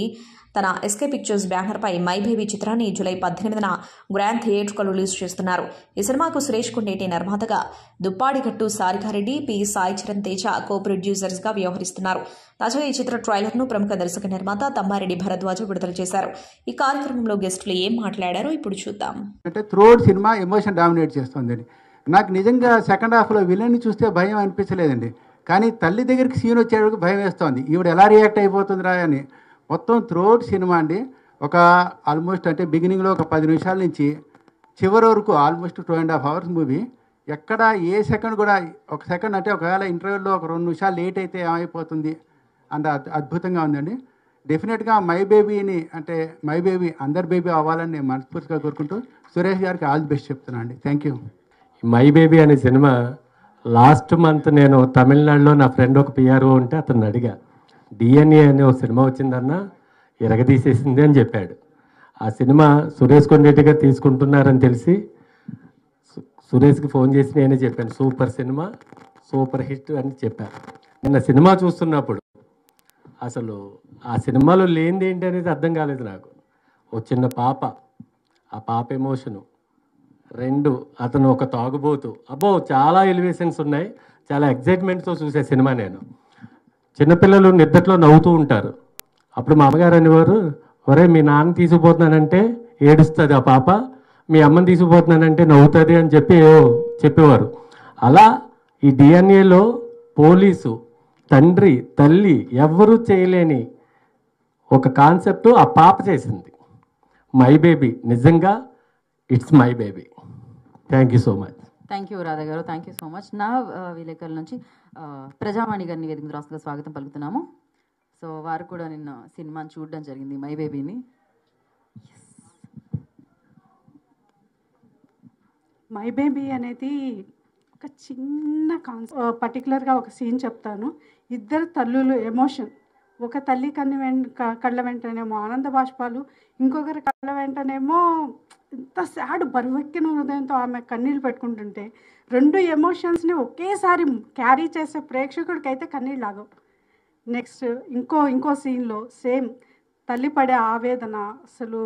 తన ఎస్కే పిక్చర్స్ బ్యానర్పై మై బేబీ చిత్రాన్ని జూలై 18న గ్రాండ్ థియేటర్లో రిలీజ్ చేస్తున్నారు. ఈ సినిమాకు సురేష్ కొండేటి నిర్మాతగా, Duppadigattu Sarikareddy, P Sai Charan Teja co producers గా వ్యవహరిస్తున్నారు. తాజాగా ఈ చిత్ర ట్రైలర్ ను ప్రముఖ దర్శక నిర్మాత తమ్మారెడ్డి భరద్వాజ విడుదల చేశారు. ఈ కార్యక్రమంలో గెస్టులు ఏం మాట్లాడారో ఇప్పుడు చూద్దాం. అంటే త్రోడ్ సినిమా ఎమోషన్ డామినేట్ చేస్తుందండి. నాకు నిజంగా సెకండ్ హాఫ్లో విలన్ని చూస్తే భయం అనిపించలేదండి, కానీ తల్లి దగ్గరికి సీన్ వచ్చేటప్పుడు భయం వేస్తోంది. ఈవిడ ఎలా రియాక్ట్ అయిపోతుందిరా అని. మొత్తం త్రోడ్ సినిమా అండి. ఒక ఆల్మోస్ట్ అంటే బిగినింగ్లో ఒక 10 నిమిషాల నుంచి చివరి వరకు ఆల్మోస్ట్ 2.5 hours మూవీ. ఎక్కడ ఏ సెకండ్ కూడా, ఒక సెకండ్ అంటే ఒకవేళ ఇంటర్వ్యూలో ఒక 2 నిమిషాలు లేట్ అయితే ఏమైపోతుంది అంత అద్భుతంగా ఉందండి. డెఫినెట్గా మై బేబీని, అంటే మై బేబీ అందరి బేబీ అవ్వాలని నేను మనస్ఫూర్తిగా కోరుకుంటూ సురేష్ గారికి ఆల్ ది బెస్ట్ చెప్తున్నాను అండి. Thank you. మై బేబీ అనే సినిమా లాస్ట్ మంత్ నేను తమిళనాడులో నా ఫ్రెండ్ ఒక పిఆర్ఓ ఉంటే అతను అడిగా, డిఎన్ఏ అనే ఒక సినిమా వచ్చిందన్న ఎరగదీసేసింది అని చెప్పాడు. ఆ సినిమా సురేష్ కొండేటి గారు తీసుకుంటున్నారని తెలిసి సురేష్కి ఫోన్ చేసి నేనే చెప్పాను, సూపర్ సినిమా, సూపర్ హిట్ అని చెప్పాను. నిన్న సినిమా చూస్తున్నప్పుడు అసలు ఆ సినిమాలో లేనిది ఏంటి అనేది అర్థం కాలేదు నాకు. ఒక చిన్న పాప, ఆ పాప ఎమోషను, 2 అతను ఒక తాగుబోతు, అబ్బో చాలా ఎలివేషన్స్ ఉన్నాయి. చాలా ఎగ్జైట్మెంట్తో చూసే సినిమా నేను. చిన్నపిల్లలు నిద్రలో నవ్వుతూ ఉంటారు. అప్పుడు మా అమ్మగారు అనేవారు, ఒరే మీ నాన్న తీసుకుపోతున్నానంటే ఏడుస్తుంది ఆ పాప, మీ అమ్మని తీసుకుపోతున్నానంటే నవ్వుతుంది అని చెప్పేవారు. అలా ఈ డిఎన్ఏలో పోలీసు, తండ్రి, తల్లి ఎవ్వరూ చేయలేని ఒక కాన్సెప్ట్ ఆ పాప చేసింది. మై బేబీ నిజంగా it's my baby. Thank you so much. Thank you Radha గారు, థ్యాంక్ యూ సో మచ్. నా విలేకరుల నుంచి ప్రజావాణి గారిని వేదిక రాష్ట్రంగా స్వాగతం పలుకుతున్నాము. సో వారు కూడా నిన్న సినిమాని చూడడం జరిగింది, మై బేబీని. మై బేబీ అనేది ఒక చిన్న కాన్సెప్ట్. పర్టికులర్గా ఒక సీన్ చెప్తాను. ఇద్దరు తల్లులు ఎమోషన్, ఒక తల్లి కళ్ళ వెంటనేమో ఆనంద బాష్పాలు, ఇంకొకరి కళ్ళ వెంటనేమో ఎంత సాడ్ బరువెక్కిన హృదయంతో ఆమె కన్నీళ్ళు పెట్టుకుంటుంటే, 2 ఎమోషన్స్ని ఒకేసారి క్యారీ చేసే ప్రేక్షకుడికి అయితే కన్నీళ్ళు ఆగవు. నెక్స్ట్ ఇంకో సీన్లో సేమ్ తల్లి పడే ఆవేదన అసలు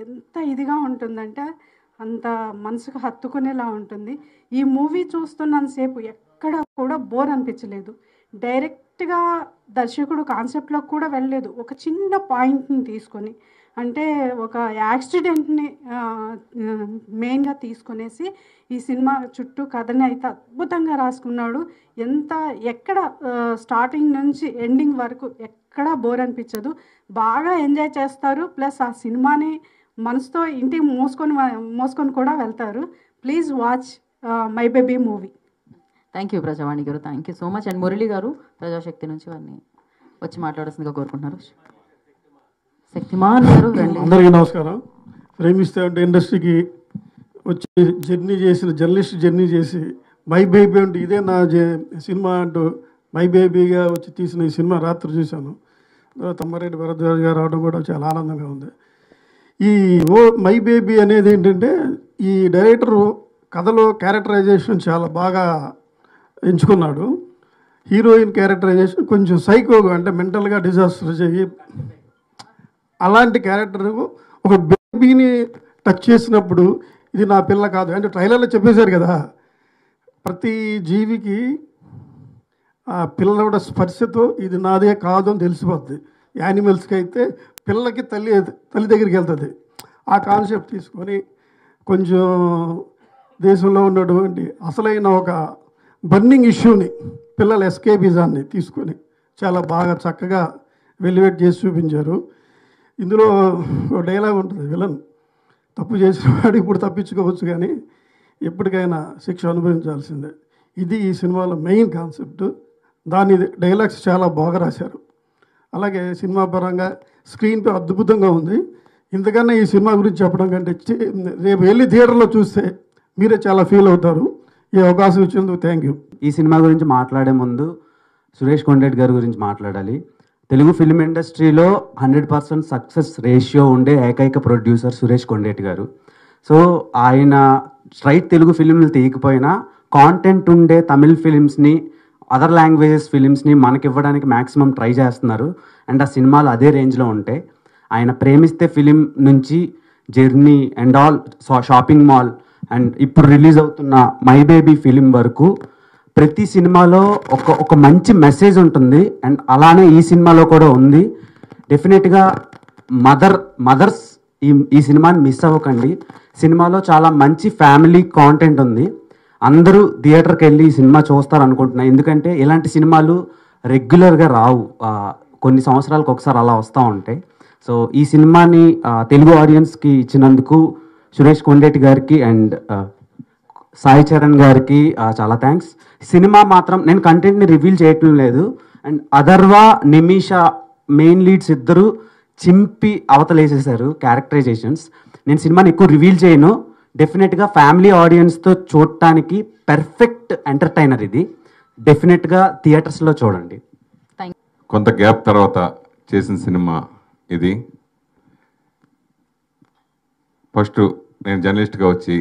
ఎంత ఇదిగా ఉంటుందంటే అంత మనసుకు హత్తుకునేలా ఉంటుంది. ఈ మూవీ చూస్తున్నంతసేపు ఎక్కడ కూడా బోర్ అనిపించలేదు. డైరెక్ట్గా దర్శకుడు కాన్సెప్ట్లోకి కూడా వెళ్ళలేదు. ఒక చిన్న పాయింట్ని తీసుకొని, అంటే ఒక యాక్సిడెంట్ని మెయిన్గా తీసుకునేసి ఈ సినిమా చుట్టూ కథని అయితే అద్భుతంగా రాసుకున్నాడు. ఎక్కడ స్టార్టింగ్ నుంచి ఎండింగ్ వరకు ఎక్కడా బోర్ అనిపించదు. బాగా ఎంజాయ్ చేస్తారు. ప్లస్ ఆ సినిమాని మనసుతో ఇంటికి మోసుకొని కూడా వెళ్తారు. Please watch My Baby movie. Thank you Prajavani గారు, thank you so much. And Murali గారు ప్రజాశక్తి నుంచి వారిని వచ్చి మాట్లాడాల్సిందిగా కోరుకుంటున్నారు. శక్తిమాన్ గారు రండి. అందరికీ నమస్కారం. ప్రేమిస్తే అంటే ఇండస్ట్రీకి వచ్చి జర్నలిస్ట్ జర్నీ చేసి మై బేబీ అంటే ఇదే నా సినిమా అంటూ మై బేబీగా వచ్చి తీసిన ఈ సినిమా రాత్రి చూశాను. తమ్మారెడ్డి భరద్వాజ్ గారు రావడం కూడా చాలా ఆనందంగా ఉంది. ఈ మై బేబీ అనేది ఏంటంటే, ఈ డైరెక్టరు కథలో క్యారెక్టరైజేషన్ చాలా బాగా ఎంచుకున్నాడు. హీరోయిన్ క్యారెక్టరైజేషన్ కొంచెం సైకోగా, అంటే మెంటల్గా డిజాస్టర్ చెయ్యి, అలాంటి క్యారెక్టర్ ఒక బేబీని టచ్ చేసినప్పుడు ఇది నా పిల్ల కాదు అంటే ట్రైలర్లో చెప్పేశారు కదా, ప్రతి జీవికి ఆ పిల్లల స్పర్శతో ఇది నాదే కాదు అని తెలిసిపోద్ది. యానిమల్స్కి అయితే పిల్లకి తల్లి దగ్గరికి వెళ్తుంది. ఆ కాన్సెప్ట్ తీసుకొని కొంచెం దేశంలో ఉన్నటువంటి అసలైన ఒక బర్నింగ్ ఇష్యూని, పిల్లల ఎస్కేపిజాన్ని తీసుకొని చాలా బాగా చక్కగా వెలివేట్ చేసి చూపించారు. ఇందులో ఒక డైలాగ్ ఉంటుంది, విలన్ తప్పు చేసిన వాడు ఇప్పుడు తప్పించుకోవచ్చు కానీ ఎప్పటికైనా శిక్ష అనుభవించాల్సిందే. ఇది ఈ సినిమాలో మెయిన్ కాన్సెప్ట్. దాని డైలాగ్స్ చాలా బాగా రాశారు. అలాగే సినిమా పరంగా స్క్రీన్ పే అద్భుతంగా ఉంది. ఇంతకన్నా ఈ సినిమా గురించి చెప్పడం కంటే రేపు వెళ్ళి థియేటర్లో చూస్తే మీరే చాలా ఫీల్ అవుతారు. ఈ అవకాశం ఇచ్చినందుకు థ్యాంక్ యూ. ఈ సినిమా గురించి మాట్లాడే ముందు సురేష్ కొండరెడ్డి గారి గురించి మాట్లాడాలి. తెలుగు ఫిల్మ్ ఇండస్ట్రీలో 100% సక్సెస్ రేషియో ఉండే ఏకైక ప్రొడ్యూసర్ సురేష్ కొండరెడ్డి గారు. సో ఆయన స్ట్రైట్ తెలుగు ఫిలింలు తీయకపోయినా కాంటెంట్ ఉండే తమిళ్ ఫిలిమ్స్ని, అదర్ లాంగ్వేజెస్ ఫిలిమ్స్ని మనకి ఇవ్వడానికి మ్యాక్సిమం ట్రై చేస్తున్నారు. అండ్ ఆ సినిమాలు అదే రేంజ్లో ఉంటాయి. ఆయన ప్రేమిస్తే ఫిలిం నుంచి journey and all, shopping mall and ఇప్పుడు రిలీజ్ అవుతున్న మై బేబీ ఫిలిం వరకు ప్రతి సినిమాలో ఒక మంచి మెసేజ్ ఉంటుంది. అండ్ అలానే ఈ సినిమాలో కూడా ఉంది. డెఫినెట్గా మదర్స్ ఈ సినిమాని మిస్ అవ్వకండి. సినిమాలో చాలా మంచి ఫ్యామిలీ కాంటెంట్ ఉంది. అందరూ థియేటర్కి వెళ్ళి ఈ సినిమా చూస్తారు అనుకుంటున్నాను. ఎందుకంటే ఇలాంటి సినిమాలు రెగ్యులర్గా రావు, కొన్ని సంవత్సరాలకు ఒకసారి అలా వస్తూ ఉంటాయి. సో ఈ సినిమాని తెలుగు ఆడియన్స్కి ఇచ్చినందుకు సురేష్ కొండరెడ్డి గారికి అండ్ సాయి చరణ్ గారికి చాలా థ్యాంక్స్. సినిమా మాత్రం నేను కంటెంట్ని రివీల్ చేయటం లేదు. And Atharva, Nimisha main leads ఇద్దరు చింపి అవతలేసేసారు క్యారెక్టరైజేషన్స్. నేను సినిమాని ఎక్కువ రివీల్ చేయను. డెఫినెట్గా ఫ్యామిలీ ఆడియన్స్తో చూడటానికి పెర్ఫెక్ట్ ఎంటర్టైనర్ ఇది. డెఫినెట్గా థియేటర్స్లో చూడండి. కొంత గ్యాప్ తర్వాత చేసిన సినిమా ఇది. ఫస్ట్ నేను జర్నలిస్ట్గా వచ్చి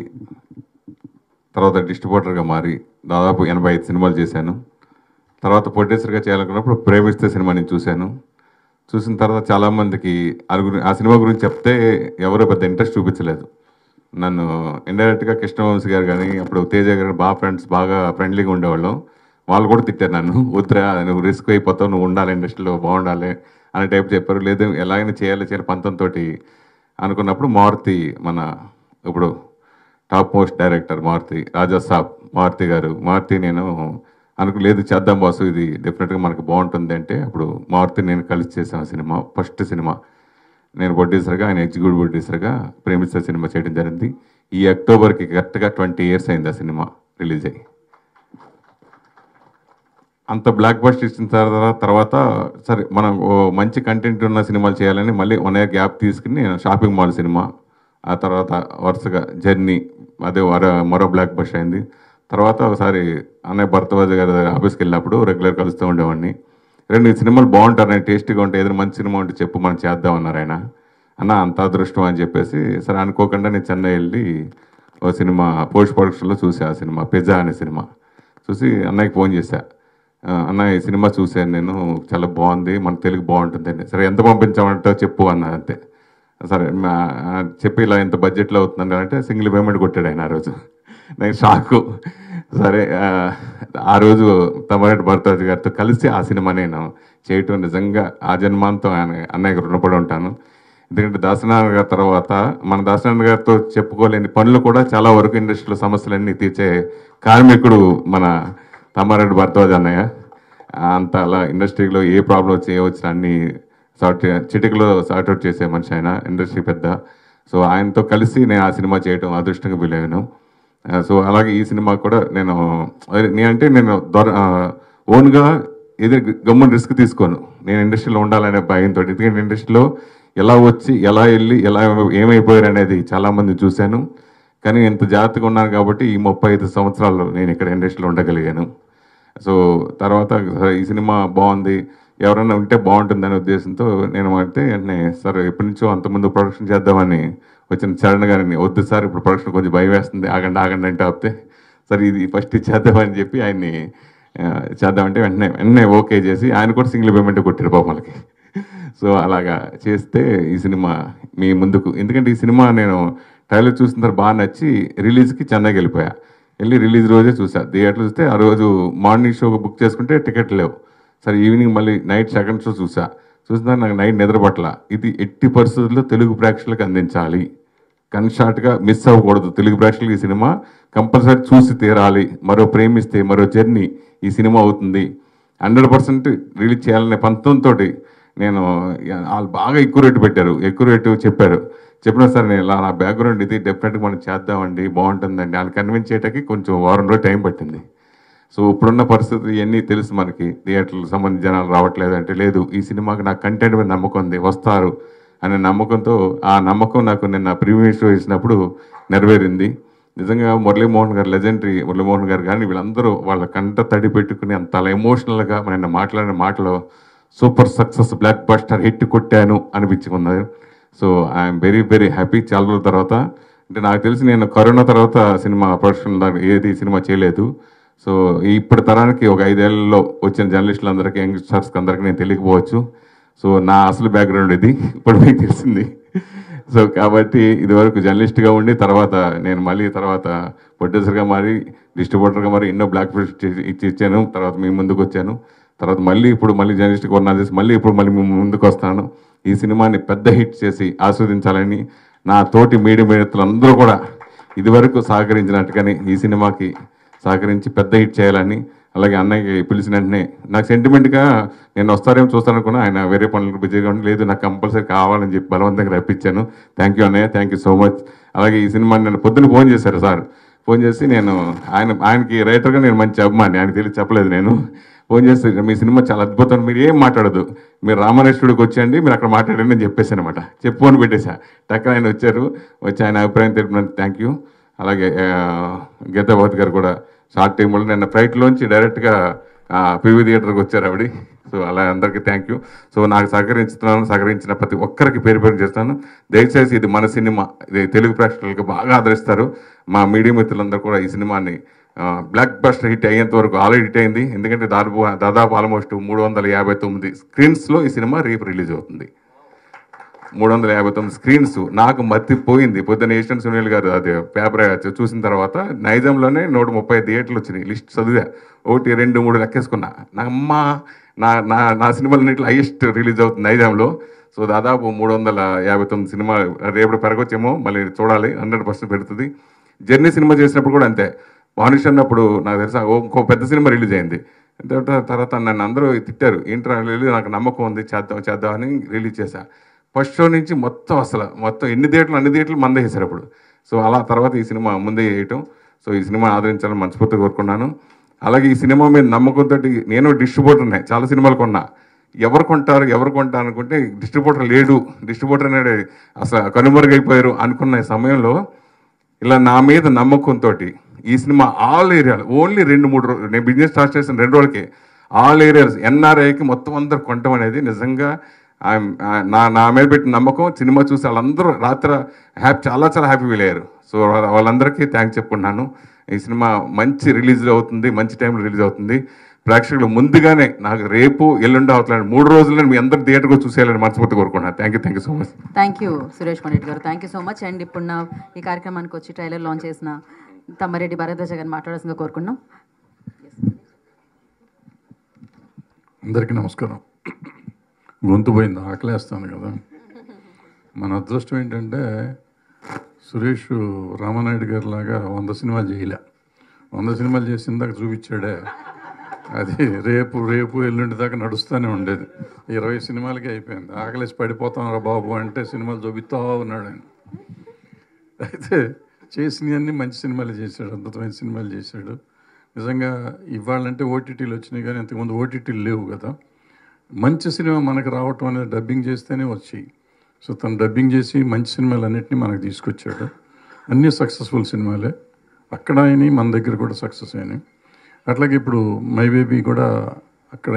తర్వాత డిస్ట్రిబ్యూటర్గా మారి దాదాపు 85 సినిమాలు చేశాను. తర్వాత ప్రొడ్యూసర్గా చేయాలనుకున్నప్పుడు ప్రేమిస్తే సినిమా నేను చూశాను. చూసిన తర్వాత చాలామందికి ఆ సినిమా గురించి చెప్తే ఎవరో పెద్ద ఇంట్రెస్ట్ చూపించలేదు. నన్ను ఇండైరెక్ట్గా కృష్ణవంశీ గారు కానీ అప్పుడు తేజ గారు బాగా బాగా ఫ్రెండ్లీగా ఉండేవాళ్ళం. వాళ్ళు కూడా తిట్టారు నన్ను, వద్దురా నువ్వు రిస్క్ అయిపోతావు, నువ్వు ఉండాలి ఇండస్ట్రీలో బాగుండాలి అనే టైప్ చెప్పారు. లేదు ఎలాగైనా చేయాలి పంతంతో అనుకున్నప్పుడు మారుతి, మన ఇప్పుడు టాప్ మోస్ట్ డైరెక్టర్ మారుతి, రాజా సాబ్ మారుతి గారు, నేను లేదు చేద్దాం బాసు, ఇది డెఫినెట్గా మనకు బాగుంటుంది అంటే అప్పుడు మారుతి నేను కలిసి చేసాను సినిమా. ఫస్ట్ సినిమా నేను ప్రొడ్యూసర్గా, ఆయన ఎగ్జిక్యూటివ్ ప్రొడ్యూసర్గా ప్రేమిస్తే సినిమా చేయడం జరిగింది. ఈ అక్టోబర్కి కరెక్ట్గా 20 years అయింది ఆ సినిమా రిలీజ్ అయ్యి. అంత బ్లాక్ బస్టర్ ఇచ్చిన తర్వాత సరే మనం మంచి కంటెంట్ ఉన్న సినిమాలు చేయాలని మళ్ళీ 1 year గ్యాప్ తీసుకుని నేను షాపింగ్ మాల్ సినిమా, ఆ తర్వాత వరుసగా జర్నీ, అదే మరో బ్లాక్ బస్టర్ అయింది. తర్వాత ఒకసారి అన్నయ్య భరద్వాజ్ గారి ఆఫీస్కి వెళ్ళినప్పుడు రెగ్యులర్ కలుస్తూ ఉండేవాడిని. 2 సినిమాలు బాగుంటారు, నేను టేస్టీగా ఉంటాయి, ఏదైనా మంచి సినిమా ఉంటే చెప్పు మనం చేద్దామన్నారు ఆయన. అన్న అంత అదృష్టం అని చెప్పేసి సరే అనుకోకుండా నేను చెన్నై వెళ్ళి ఓ సినిమా పోస్ట్ ప్రొడక్షన్లో చూసా. ఆ సినిమా పిజ్జా అనే సినిమా చూసి అన్నయ్యకి ఫోన్ చేశా. అన్న ఈ సినిమా చూశాను నేను, చాలా బాగుంది, మన తెలుగు బాగుంటుందండి. సరే ఎంత పంపించామంటే చెప్పు అన్న. అంతే సరే చెప్పి ఇలా ఎంత బడ్జెట్లో అవుతుందండి అంటే సింగిల్ పేమెంట్ కొట్టాడు ఆయన. ఆ రోజు నేను షాకు. సరే ఆ రోజు తమ్మారెడ్డి భరద్వాజ్ గారితో కలిసి ఆ సినిమా నేను చేయటం నిజంగా ఆ జన్మాంతం అన్నయ్యకి రుణపడి ఉంటాను. ఎందుకంటే దాసనారాయణ గారి తర్వాత మన దాసనారాయణ గారితో చెప్పుకోలేని పనులు కూడా చాలా వరకు ఇండస్ట్రీలో సమస్యలన్నీ తీర్చే కార్మికుడు మన తమ్మారెడ్డి భరద్వాజ్ అన్నయ్య. అంత అలా ఇండస్ట్రీలో ఏ ప్రాబ్లం వచ్చినా అన్ని చిటికలో సార్ట్అవుట్ చేసే మనిషి ఆయన, ఇండస్ట్రీ పెద్ద. సో ఆయనతో కలిసి నేను ఆ సినిమా చేయటం అదృష్టంగా ఫీల్. సో అలాగే ఈ సినిమా కూడా నేను ఓన్గా ఏదో గమ్మున రిస్క్ తీసుకోను. నేను ఇండస్ట్రీలో ఉండాలనే భయంతో, ఎందుకంటే ఇండస్ట్రీలో ఎలా వచ్చి ఎలా వెళ్ళి ఎలా ఏమైపోయారు అనేది చాలామంది చూశాను. కానీ ఎంత జాగ్రత్తగా ఉన్నాను కాబట్టి ఈ 35 సంవత్సరాలు నేను ఇక్కడ ఇండస్ట్రీలో ఉండగలిగాను. సో తర్వాత ఈ సినిమా బాగుంది, ఎవరైనా ఉంటే బాగుంటుందనే ఉద్దేశంతో నేను అంటే వెంటనే సార్ ఎప్పటి నుంచో అంతకుముందు ప్రొడక్షన్ చేద్దామని వచ్చిన చరణ్ గారిని, వద్దు సార్ ఇప్పుడు ప్రొడక్షన్ కొంచెం భయం వేస్తుంది, ఆగండి అంటే ఆపితే సరే ఇది ఫస్ట్ చేద్దామని చెప్పి ఆయన్ని చేద్దామంటే వెంటనే ఓకే చేసి ఆయన కూడా సింగిల్ పేమెంట్ కొట్టారు పాపలకి. సో అలాగా చేస్తే ఈ సినిమా మీ ముందుకు, ఎందుకంటే ఈ సినిమా నేను ట్రైలర్ చూసిన తర్వాత బాగా నచ్చి రిలీజ్కి చెన్నైకి వెళ్ళిపోయా. వెళ్ళి రిలీజ్ రోజే చూసా. థియేటర్లో చూస్తే ఆ రోజు మార్నింగ్ షో బుక్ చేసుకుంటే టికెట్ లేవు. సరే ఈవినింగ్ మళ్ళీ నైట్ సెకండ్ షో చూసిన నాకు నైట్ నిద్రపట్ల. ఇది ఎట్టి పరిస్థితుల్లో తెలుగు ప్రేక్షకులకు అందించాలి, కన్షార్ట్గా మిస్ అవ్వకూడదు. తెలుగు ప్రేక్షకులు ఈ సినిమా కంపల్సరీ చూసి తీరాలి. మరో ప్రేమిస్తే మరో జర్నీ ఈ సినిమా అవుతుంది. 100% రిలీజ్ చేయాలనే పంతంతో నేను వాళ్ళు బాగా ఎక్కువ రేటు పెట్టారు, ఎక్కువ రేటు చెప్పినా సరే నేను నా బ్యాక్గ్రౌండ్ ఇది డెఫినెట్గా మనం చేద్దామండి, బాగుంటుందండి వాళ్ళు కన్విన్స్ చేయడానికి కొంచెం వారం రోజులు టైం పట్టింది. సో ఇప్పుడున్న పరిస్థితి ఇవన్నీ తెలుసు మనకి. థియేటర్లకు సంబంధించి జనాలు రావట్లేదు అంటే లేదు, ఈ సినిమాకి నాకు కంటెంట్ మీద నమ్మకం ఉంది, వస్తారు అనే నమ్మకంతో ఆ నమ్మకం నాకు నిన్న ప్రీమియర్ షో ఇచ్చినప్పుడు నెరవేరింది. నిజంగా మురళీమోహన్ గారు, లెజెండరీ మురళీమోహన్ గారు కానీ వీళ్ళందరూ వాళ్ళ కంట తడి పెట్టుకుని అంత ఎమోషనల్గా నిన్న మాట్లాడిన మాటలో super success blockbuster hit కొట్టాను అనిపించుకున్నారు. So I'm very very happy. చాలా రోజుల తర్వాత అంటే నాకు తెలిసి నేను కరోనా తర్వాత సినిమా ప్రొడక్షన్ ఏది సినిమా చేయలేదు. సో ఇప్పటి తరానికి ఒక 5 ఏళ్లలో వచ్చిన జర్నలిస్టులందరికీ, యంగ్స్టర్స్కి అందరికీ నేను తెలియకపోవచ్చు. సో నా అసలు బ్యాక్గ్రౌండ్ ఇది ఇప్పుడు మీకు తెలిసింది. సో కాబట్టి ఇదివరకు జర్నలిస్ట్గా ఉండి తర్వాత నేను మళ్ళీ తర్వాత ప్రొడ్యూసర్గా మారి, డిస్ట్రిబ్యూటర్గా మారి ఎన్నో బ్లాక్ బస్టర్ ఇచ్చాను. తర్వాత మీ ముందుకు వచ్చాను. తర్వాత ఇప్పుడు జర్నలిస్ట్గా కొన్నాను చేసి ఇప్పుడు మీ ముందుకు వస్తాను. ఈ సినిమాని పెద్ద హిట్ చేసి ఆస్వాదించాలని నా తోటి మీడియా మిత్రులందరూ కూడా ఇదివరకు సహకరించినట్టుగానే ఈ సినిమాకి సహకరించి పెద్ద హిట్ చేయాలని, అలాగే అన్నయ్యకి పిలిచిన వెంటనే నాకు సెంటిమెంట్గా నేను వస్తారేమో చూస్తాననుకున్నా, ఆయన వేరే పనులకు బిజీగా ఉండి లేదు నాకు కంపల్సరీ కావాలని చెప్పి బలవంతంగా రప్పించాను. థ్యాంక్ యూ అన్నయ్య, థ్యాంక్ యూ సో మచ్. అలాగే ఈ సినిమా నేను పొద్దున్న ఫోన్ చేశారు సార్. ఫోన్ చేసి నేను ఆయనకి రైటర్గా నేను మంచి అభిమాని, ఆయనకి తెలిసి చెప్పలేదు. నేను ఫోన్ చేసి మీ సినిమా చాలా అద్భుతం, మీరు ఏం మాట్లాడదు, మీరు రామనేశ్వరుడికి వచ్చేయండి, మీరు అక్కడ మాట్లాడండి అని చెప్పేసి అనమాట. చెప్పు అని పెట్టేశా. టక్కన ఆయన వచ్చి ఆయన అభిప్రాయం తెలిపినందుకు థ్యాంక్ యూ. అలాగే గీతాభావతి గారు కూడా షార్ట్ టైంలో నిన్న ఫ్లైట్లోంచి డైరెక్ట్గా పివి థియేటర్కి వచ్చారు ఆవిడ. సో అలా అందరికీ థ్యాంక్ యూ. సో నాకు సహకరించిన ప్రతి ఒక్కరికి పేరు చేస్తాను. దయచేసి ఇది మన సినిమా, ఇది తెలుగు ప్రేక్షకులకు బాగా ఆదరిస్తారు. మా మీడియా మిత్రులందరూ కూడా ఈ సినిమాని బ్లాక్ బస్టర్ హిట్ అయ్యేంత వరకు ఆల్రెడీ హిట్ అయింది. ఎందుకంటే దాదాపు ఆల్మోస్ట్ 359 స్క్రీన్స్లో ఈ సినిమా రిలీజ్ అవుతుంది. 359 స్క్రీన్స్. నాకు మర్తిపోయింది. పొద్దున్న ఏషియన్ సునీల్ గారు అది పేపర్ చూసిన తర్వాత నైజాంలోనే 130 థియేటర్లు వచ్చినాయి. లిస్ట్ చదివా, 1, 2, 3 లెక్కేసుకున్నా. నా సినిమాలన్నింటిలో హైయెస్ట్ రిలీజ్ అవుతుంది నైజాంలో. సో దాదాపు 359 సినిమా. రేపు పెరగొచ్చేమో, మళ్ళీ చూడాలి, 100% పెరుగుతుంది. జర్నీ సినిమా చేసినప్పుడు కూడా అంతే. వానిష్ అన్నప్పుడు నాకు తెలుసా ఇంకో పెద్ద సినిమా రిలీజ్ అయింది. తర్వాత నన్ను అందరూ తిట్టారు, ఏంట్రా రిలీజ్, నాకు నమ్మకం ఉంది చేద్దామని రిలీజ్ చేశా. ఫస్ట్ షో నుంచి మొత్తం అన్ని థియేటర్లు మందే చేశారు అప్పుడు. సో అలా తర్వాత ఈ సినిమా ముందే చేయటం. సో ఈ సినిమా ఆదరించాలని మనస్ఫూర్తిగా కోరుకున్నాను. అలాగే ఈ సినిమా మీద నమ్మకంతో నేను డిస్ట్రిబ్యూటర్ ఉన్నాయి, చాలా సినిమాలు కొన్నా. ఎవరు కొంటారు అనుకుంటే డిస్ట్రిబ్యూటర్ లేడు, డిస్ట్రిబ్యూటర్ అనేది అసలు కనుమరుగైపోయారు అనుకున్న సమయంలో ఇలా నా మీద నమ్మకంతో ఈ సినిమా ఆల్ ఏరియాలు ఓన్లీ 2-3 నేను బిజినెస్ స్టార్ట్ చేసిన 2 రోజులకే ఆల్ ఏరియాస్ ఎన్ఆర్ఐకి మొత్తం అందరు కొనటం అనేది నిజంగా నా మీద పెట్టిన నమ్మకం. సినిమా చూసి వాళ్ళందరూ రాత్రి చాలా హ్యాపీ ఫీల్ అయ్యారు. సో వాళ్ళందరికీ థ్యాంక్స్ చెప్పుకున్నాను. ఈ సినిమా మంచి రిలీజ్ అవుతుంది, మంచి టైంలో రిలీజ్ అవుతుంది. ప్రేక్షకులు ముందుగానే నాకు రేపు ఎల్లుండి అవుతున్నాను 3 రోజుల్లో మీ అందరు థియేటర్గా చూసేయాలని మనస్ఫూర్తి కోరుకున్నాను. Thank you so much. Thank you Suresh Kondareddy గారు, thank you so much. And ఇప్పుడు ఈ కార్యక్రమానికి వచ్చి ట్రైలర్ లాంచ్ చేసిన తమ్మారెడ్డి భరద్వాజ గారిని మాట్లాడాల్సిందిగా కోరుకున్నాం. అందరికీ నమస్కారం. గొంతు పోయింది, ఆకలేస్తాను కదా. మన అదృష్టం ఏంటంటే సురేష్ రామానాయుడు గారి లాగా 100 సినిమాలు చేయలే. 100 సినిమాలు చేసిందాక చూపించాడే, అది రేపు ఎల్లుండి దాకా నడుస్తూనే ఉండేది. 20 సినిమాలకి అయిపోయింది. ఆకలేసి పడిపోతాం రా బాబు అంటే సినిమాలు చూపిస్తా ఉన్నాడు ఆయన. అయితే చేసినవన్నీ మంచి సినిమాలు చేశాడు, అద్భుతమైన సినిమాలు చేశాడు. నిజంగా ఇవాళంటే ఓటీటీలు వచ్చినాయి, కానీ ఇంతకుముందు ఓటీటీలు లేవు కదా. మంచి సినిమా మనకు రావటం అనేది డబ్బింగ్ చేస్తేనే వచ్చాయి. సో తను డబ్బింగ్ చేసి మంచి సినిమాలు అన్నింటినీ మనకు తీసుకొచ్చాడు. అన్నీ సక్సెస్ఫుల్ సినిమాలే. అక్కడ అయినాయి, మన దగ్గర కూడా సక్సెస్ అయినాయి. అట్లాగే ఇప్పుడు మై బేబీ కూడా అక్కడ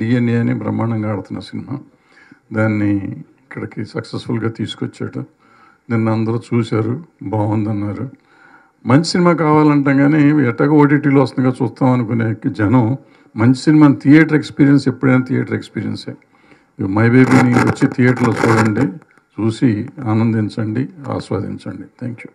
డిఎన్ఏ అని బ్రహ్మాండంగా ఆడుతున్న సినిమా, దాన్ని ఇక్కడికి సక్సెస్ఫుల్గా తీసుకొచ్చాడు. నిన్న అందరూ చూశారు, బాగుందన్నారు. మంచి సినిమా కావాలంటాం, కానీ ఎట్టగా ఓటీటీలో వస్తుందిగా చూస్తాం అనుకునే జనం మంచి సినిమా థియేటర్ ఎక్స్పీరియన్స్ ఎప్పుడైనా థియేటర్ ఎక్స్పీరియన్సే. మై బేబీని వచ్చి థియేటర్లో చూడండి, చూసి ఆనందించండి, ఆస్వాదించండి. Thank you.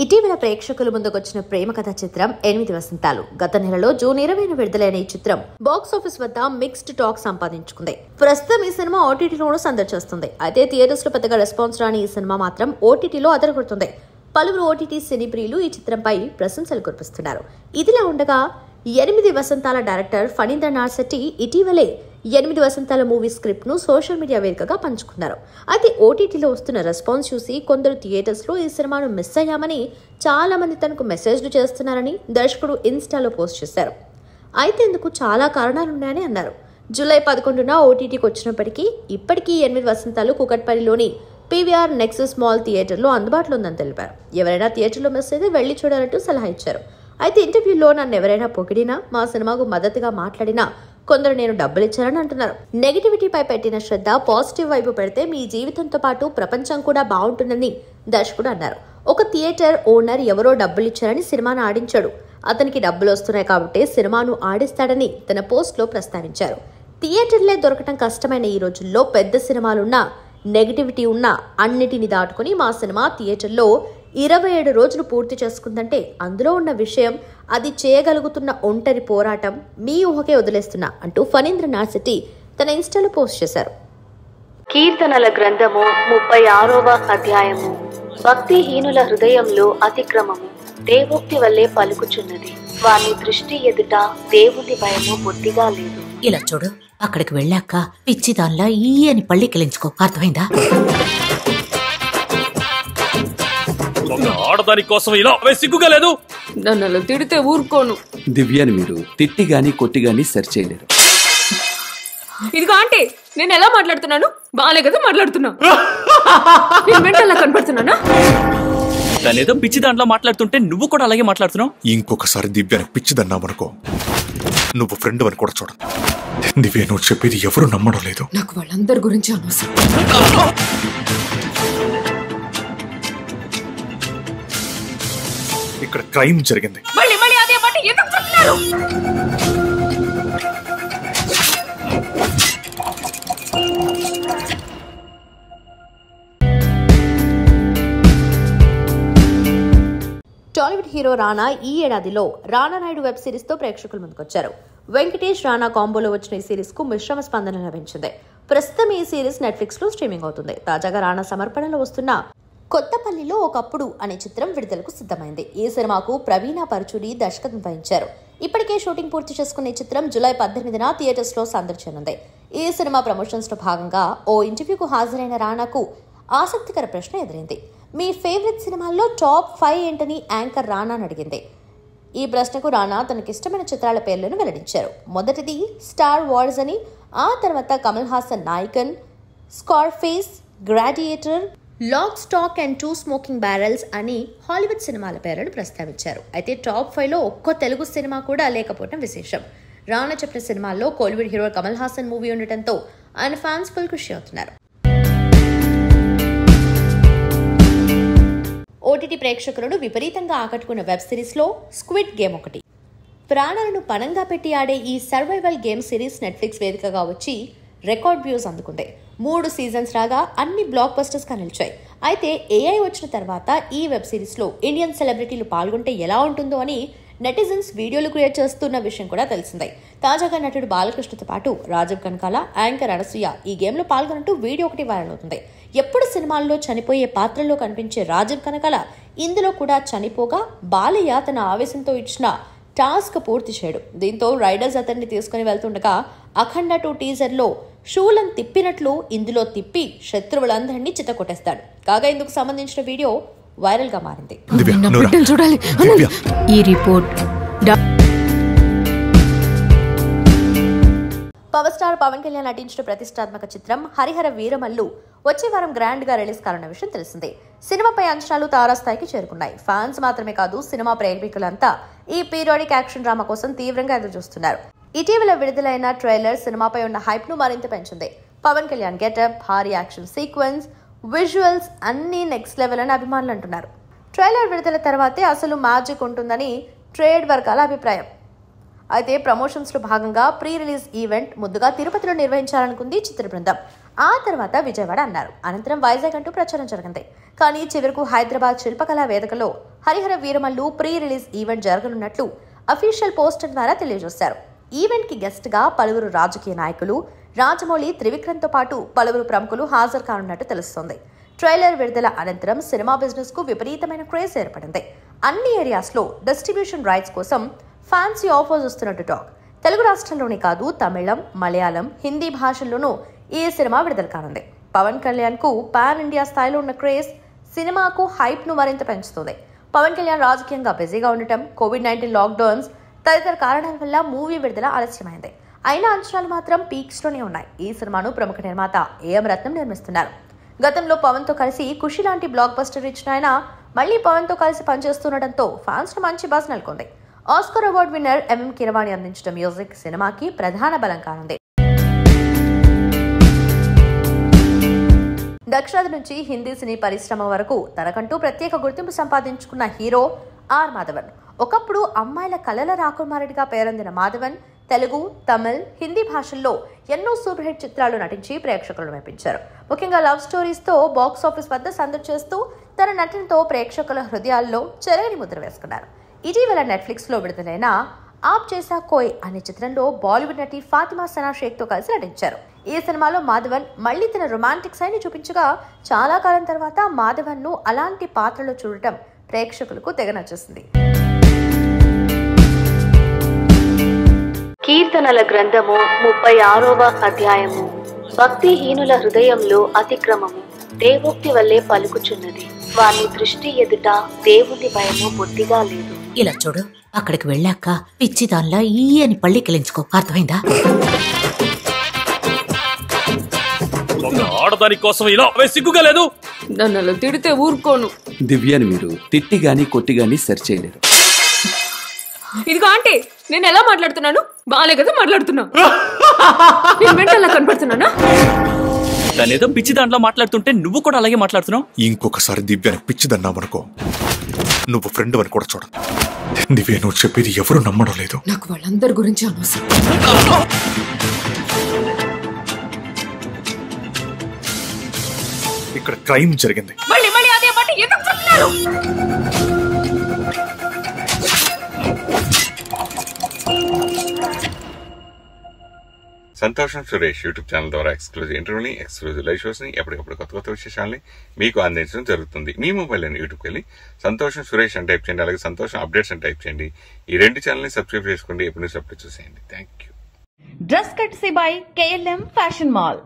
ఇటీవల ప్రేక్షకుల ముందుకొచ్చిన ప్రేమ కథ చిత్రం 8 వసంతాలు. గత నెలలో జూన్ 20న విడుదలైన ఈ చిత్రం బాక్స్ ఆఫీస్ వద్ద మిక్స్డ్ టాక్ సంపాదించుకుంది. ప్రస్తుతం ఈ సినిమా ఓటీటీలోనూ సందడి చేస్తుంది. అయితే థియేటర్స్ లో పెద్దగా రెస్పాన్స్ రాని ఈ సినిమా మాత్రం ఓటీటీలో అదరగొడుతుంది. పలువురు ఓటీటీ సినీ ప్రియులు ఈ చిత్రంపై ప్రశంసలు కురిపిస్తున్నారు. ఇదిలా ఉండగా 8 వసంతాల డైరెక్టర్ ఫణీంద్ర నార్శెట్టి ఇటీవలే 8 వసంతాల మూవీ స్క్రిప్ట్ ను సోషల్ మీడియా వేదికగా పంచుకున్నారు. అయితే ఓటీటీలో వస్తున్న రెస్పాన్స్ చూసి కొందరు థియేటర్స్ లో ఈ సినిమాను మిస్ అయ్యామని, చాలా మంది తనకు మెసేజ్లు చేస్తున్నారని దర్శకుడు ఇన్స్టాలో పోస్ట్ చేశారు. అయితే ఇందుకు చాలా కారణాలున్నాయని అన్నారు. జూలై 11న ఓటీటీకి వచ్చినప్పటికీ ఇప్పటికీ 8 వసంతాలు కూకట్పల్లిలోని పీవీఆర్ నెక్సస్ మాల్ థియేటర్లో అందుబాటులో ఉందని తెలిపారు. ఎవరైనా థియేటర్లో మిస్ అయితే వెళ్లి చూడాలంటూ సలహా ఇచ్చారు. అయితే ఇంటర్వ్యూలో నన్ను ఎవరైనా పొగిడినా, మా సినిమాకు మద్దతుగా మాట్లాడినా కొందరు నేను డబ్బులు ఇచ్చారని అంటున్నారు. నెగిటివిటీపై పెట్టిన శ్రద్ధ పాజిటివ్ వైపు పెడితే మీ జీవితంతో పాటు ప్రపంచం కూడా బాగుంటుందని దర్శకుడు అన్నారు. ఒక థియేటర్ ఓనర్ ఎవరో డబ్బులు ఇచ్చారని సినిమాను ఆడించాడు. అతనికి డబ్బులు వస్తున్నాయి కాబట్టి సినిమాను ఆడిస్తాడని తన పోస్ట్లో ప్రస్తావించారు. థియేటర్లే దొరకటం కష్టమైన ఈ రోజుల్లో పెద్ద సినిమాలున్నా, నెగిటివిటీ ఉన్నా అన్నిటిని దాటుకుని మా సినిమా థియేటర్లో 27 రోజులు పూర్తి చేసుకుందంటే అందులో ఉన్న విషయం, అది చేయగలుగుతున్న ఒంటరి పోరాటం మీ ఊహకే వదిలేస్తున్నా అంటూ ఫణీంద్ర నార్శెట్టి తన ఇన్స్టాలో పోస్ట్ చేశారు. కీర్తనల గ్రంథము 36వ అధ్యాయము. భక్తిహీనుల హృదయంలో అతిక్రమము దేవోక్తి వల్లే పలుకుచున్నది. వాని దృష్టి ఎదుట దేవుని భయము బొత్తిగా లేదు. ఇలా చూడు, అక్కడికి వెళ్ళాక పిచ్చి దానిలా ఈ అని పళ్ళికిలించుకో, అర్థమైందా? ఆడదాని కోసం ఇలా సిగ్గుగా లేదు. నన్ను అలా తిడితే ఊరుకోను. దివ్యాని మీరు తిట్టి గాని కొట్టి గాని సరి చేయలేరు. ఇదిగో ఆంటీ, నేను ఎలా మాట్లాడుతున్నాను? బాలే కదా మాట్లాడుతున్నా. నేను మెంటల్లా కనపడుతున్నానా? తనేదో పిచ్చి దాంట్లో మాట్లాడుతుంటే నువ్వు కూడా అలాగే మాట్లాడుతున్నావు. ఇంకొకసారి దివ్యాని పిచ్చిదన్నావనుకో, నువ్వు ఫ్రెండ్ అని కూడా చూడ. దివ్య, నువ్వు చెప్పేది ఎవరు నమ్మడం లేదు. నాకు వాళ్ళందరి గురించి అనవసరం. ఇక్కడ క్రైమ్ జరిగింది. మళ్ళీ అదే మాట ఎందుకు చెప్తున్నారు? టాలీవుడ్ హీరో రానా ఈ ఏడాదిలో రానా నాయుడు వెబ్ సిరీస్ తో ప్రేక్షకుల ముందుకొచ్చారు. వెంకటేష్ రానా కాంబోలో వచ్చిన ఈ సిరీస్ కు మిశ్రమ స్పందన లభించింది. ప్రస్తుతం ఈ సిరీస్ నెట్ఫ్లిక్స్ లో స్ట్రీమింగ్ అవుతుంది. తాజాగా రానా సమర్పణలో వస్తున్న కొత్తపల్లిలో ఒకప్పుడు అనే చిత్రం విడుదలకు సిద్ధమైంది. ఈ సినిమాకు ప్రవీణ పరచూరి దర్శకత్వం వహించారు. ఇప్పటికే షూటింగ్ పూర్తి చేసుకున్న ఈ చిత్రం జూలై 18న థియేటర్స్ లో సందర్శనుంది. ఈ సినిమా ప్రమోషన్స్ లో భాగంగా ఓ ఇంటర్వ్యూకు హాజరైన రానాకు ఆసక్తికర ప్రశ్న ఎదురైంది. మీ ఫేవరెట్ సినిమాల్లో టాప్ 5 ఏంటని యాంకర్ రానాను అడిగింది. ఈ ప్రశ్నకు రానా తనకిష్టమైన చిత్రాల పేర్లను వెల్లడించారు. మొదటిది స్టార్ వార్స్ అని, ఆ తర్వాత Kamal Haasan Nayakan, Scarface, Gladiator, lock, stock and 2 smoking barrels అని హాలీవుడ్ సినిమాల పేర్లను ప్రస్తావించారు. అయితే టాప్ 5లో ఒక్కో తెలుగు సినిమా కూడా లేకపోవడం విశేషం. రానా చెప్పిన సినిమాల్లో కోలీవుడ్ హీరో కమల్ హాసన్ మూవీ ఉండటంతో ఆయన ఫ్యాన్స్ ఫుల్ ఖుషి అవుతున్నారు. ఓటీటీ ప్రేక్షకులను విపరీతంగా ఆకట్టుకున్న వెబ్ సిరీస్ లో స్క్విడ్ గేమ్ ఒకటి. ప్రాణాలను పణంగా పెట్టి ఆడే ఈ సర్వైవల్ గేమ్ సిరీస్ నెట్ఫ్లిక్స్ వేదికగా వచ్చి రికార్డ్ వ్యూస్ అందుకుంది. 3 సీజన్స్ రాగా అన్ని బ్లాక్ బస్టర్స్ గా నిలిచాయి. అయితే ఏఐ వచ్చిన తర్వాత ఈ వెబ్ సిరీస్ లో ఇండియన్ సెలబ్రిటీలు పాల్గొంటే ఎలా ఉంటుందో అని నెటిజన్స్ వీడియోలు క్రియేట్ చేస్తున్న విషయం కూడా తెలిసిందే. తాజాగా నటుడు బాలకృష్ణతో పాటు రాజీవ్ కనకాల, యాంకర్ అనసూయ ఈ గేమ్ లో పాల్గొన్నట్టు వీడియో ఒకటి వైరల్ అవుతుంది. ఎప్పుడు సినిమాల్లో చనిపోయే పాత్రల్లో కనిపించే రాజీవ్ కనకాల ఇందులో కూడా చనిపోగా బాలయ్య తన ఆవేశంతో ఇచ్చిన టాస్క్ పూర్తి చేయడు. దీంతో రైడర్స్ అతన్ని తీసుకుని వెళ్తుండగా అఖండ 2 టీజర్లో షూలను తిప్పినట్లు ఇందులో తిప్పి శత్రువులందరినీ చిత్తకొట్టేస్తాడు. కాగా ఇందుకు సంబంధించిన వీడియో వైరల్ గా మారింది. ఈ report power star Pawan Kalyan నటించిన ప్రతిష్టాత్మక చిత్రం హరిహర వీరమల్లు వచ్చే వారం గ్రాండ్ గా రిలీజ్ కానున్న విషయం తెలిసిందే. సినిమాపై అంచనాలు తారాస్థాయికి చేరుకున్నాయి. ఫ్యాన్స్ మాత్రమే కాదు, సినిమా ప్రేమికులంతా ఈ పీరియాడిక్ యాక్షన్ డ్రామా కోసం తీవ్రంగా ఎదురుచూస్తున్నారు. ఇటీవల విడుదలైన ట్రైలర్ సినిమాపై ఉన్న హైప్ ను మరింత పెంచింది. పవన్ కళ్యాణ్ గెటప్, భారీ యాక్షన్ సీక్వెన్స్, విజువల్స్ అన్నీ నెక్స్ట్ లెవెల్ అని అభిమానులు అంటున్నారు. ట్రైలర్ విడుదల తర్వాతే అసలు మ్యాజిక్ ఉంటుందని ట్రేడ్ వర్గాల అభిప్రాయం. అయితే ప్రమోషన్స్లో భాగంగా ప్రీ రిలీజ్ ఈవెంట్ ముందుగా తిరుపతిలో నిర్వహించాలనుకుంది చిత్ర బృందం. ఆ తర్వాత విజయవాడ అన్నారు. అనంతరం వైజాగ్ అంటూ ప్రచారం జరిగింది. కానీ చివరకు హైదరాబాద్ శిల్పకళా వేదికలో Harihara Veeramallu pre release event జరగనున్నట్లు అఫీషియల్ పోస్టర్ ద్వారా తెలియజేశారు. ఈవెంట్కి గెస్ట్గా పలువురు రాజకీయ నాయకులు, రాజమౌళి, త్రివిక్రమ్తో పాటు పలువురు ప్రముఖులు హాజరు కానున్నట్టు తెలుస్తోంది. ట్రైలర్ విడుదల అనంతరం సినిమా బిజినెస్ కు విపరీతమైన క్రేజ్ ఏర్పడింది. అన్ని ఏరియాస్లో డిస్ట్రిబ్యూషన్ రైట్స్ కోసం ఫ్యాన్సీ ఆఫర్స్ వస్తున్నట్టు టాక్. తెలుగు రాష్ట్రాల్లోనే కాదు, తమిళం, మలయాళం, హిందీ భాషల్లోనూ ఈ సినిమా విడుదల కానుంది. పవన్ కళ్యాణ్ కు పాన్ ఇండియా స్థాయిలో ఉన్న క్రేజ్ సినిమాకు హైప్ ను మరింత పెంచుతుంది. పవన్ కళ్యాణ్ రాజకీయంగా బిజీగా ఉండటం, కోవిడ్-19 లాక్డౌన్స్ తదితర కారణాల వల్ల మూవీ విడుదల ఆలస్యమైంది. అయినా అంచనాలు మాత్రం పీక్స్లోనే ఉన్నాయి. ఈ సినిమాను ప్రముఖ నిర్మాత ఏఎం రత్నం నిర్మిస్తున్నారు. గతంలో పవన్తో కలిసి ఖుషి లాంటి బ్లాక్ బస్టర్ ఇచ్చిన ఆయన మళ్లీ పవన్తో కలిసి పనిచేస్తుండటంతో ఫ్యాన్స్ ను మంచి బజ్ నెలకొంది. Oscar award winner MM Keeravani అందించిన మ్యూజిక్ సినిమాకి ప్రధాన బలం కానుంది. దక్షిణాది నుంచి హిందీ సినీ పరిశ్రమ వరకు తనకంటూ ప్రత్యేక గుర్తింపు సంపాదించుకున్న హీరో ఆర్ మాధవన్. ఒకప్పుడు అమ్మాయిల కళల రాకుమారుడిగా పేరొందిన మాధవన్ తెలుగు, తమిళ్, హిందీ భాషల్లో ఎన్నో సూపర్ హిట్ చిత్రాలు నటించి ప్రేక్షకులను మెప్పించారు. ముఖ్యంగా లవ్ స్టోరీస్తో బాక్స్ ఆఫీస్ వద్ద సందడి చేస్తూ తన నటనతో ప్రేక్షకుల హృదయాల్లో చెరగని ముద్ర వేసుకున్నారు. ఇటీవల నెట్ఫ్లిక్స్లో విడుదలైన ఆప్ జైసా కోయ్ అనే చిత్రంలో బాలీవుడ్ నటి ఫాతిమా సనా షేక్తో కలిసి నటించారు. ఈ సినిమాలో మాధవన్ మళ్లీ తన రొమాంటిక్ సైడ్ని చూపించగా చాలా కాలం తర్వాత మాధవన్ ను అలాంటి పాత్రలో చూడటం ప్రేక్షకులకు తెగ నచ్చేసింది. కీర్తనల గ్రంథము 36వ అధ్యాయము. భక్తిహీనుల హృదయంలో అతిక్రమము దేవోక్తి వల్లే పలుకుచున్నది. వారి దృష్టి ఎదుట దేవుని భయము బొత్తిగా లేదు. ఇలా చూడు, అక్కడికి వెళ్ళాక పిచ్చి దానిలా ఈ అని పళ్ళికిలించుకో, అర్థమైందా? ఆడదాని కోసం ఇలా సిగ్గుగా లేదు. నన్ను అలా తిడితే ఊరుకోను. దివ్యాని మీరు తిట్టి గాని కొట్టి గాని సెర్చ్ చేయలేరు. ఇదిగో ఆంటీ, నేను ఎలా మాట్లాడుతున్నాను? బాగానే కదా మాట్లాడుతున్నా. నేను మెంటల్లా కనపడుతున్నానా? తనేదో పిచ్చి దాంట్లో మాట్లాడుతుంటే నువ్వు కూడా అలాగే మాట్లాడుతున్నావు. ఇంకొకసారి దివ్యాని పిచ్చిదన్నావనుకో, నువ్వు ఫ్రెండ్ అని కూడా చూడ. దివ్య, నువ్వు చెప్పేది ఎవరు నమ్మడం లేదు. నాకు వాళ్ళందరి గురించి అనవసరం. ఇక్కడ క్రైమ్ జరిగింది. మళ్ళీ మళ్ళీ అదే మాట ఎందుకు చెప్తున్నారు? సంతోషం సురేష్ యూట్యూబ్ ఛానల్ ద్వారా ఎక్స్క్లూజివ్ ఇంటర్వ్యూని, ఎక్స్క్లూజివ్ లైవ్ షోస్ ని, ఎప్పటికప్పుడు కొత్త విశేషాలని మీకు అందించడం జరుగుతుంది. మీ మొబైల్ అని యూట్యూబ్కి వెళ్ళి సంతోషం సురేష్ అని టైప్ చేయండి. అలాగే సంతోషం అప్డేట్స్ అని టైప్ చేయండి. ఈ రెండు ఛానల్ని సబ్స్క్రైబ్ చేసుకోండి. ఎప్పుడు న్యూస్ అప్డేట్ చూసేయండి. Thank you. Dress courtesy by KLM fashion mall.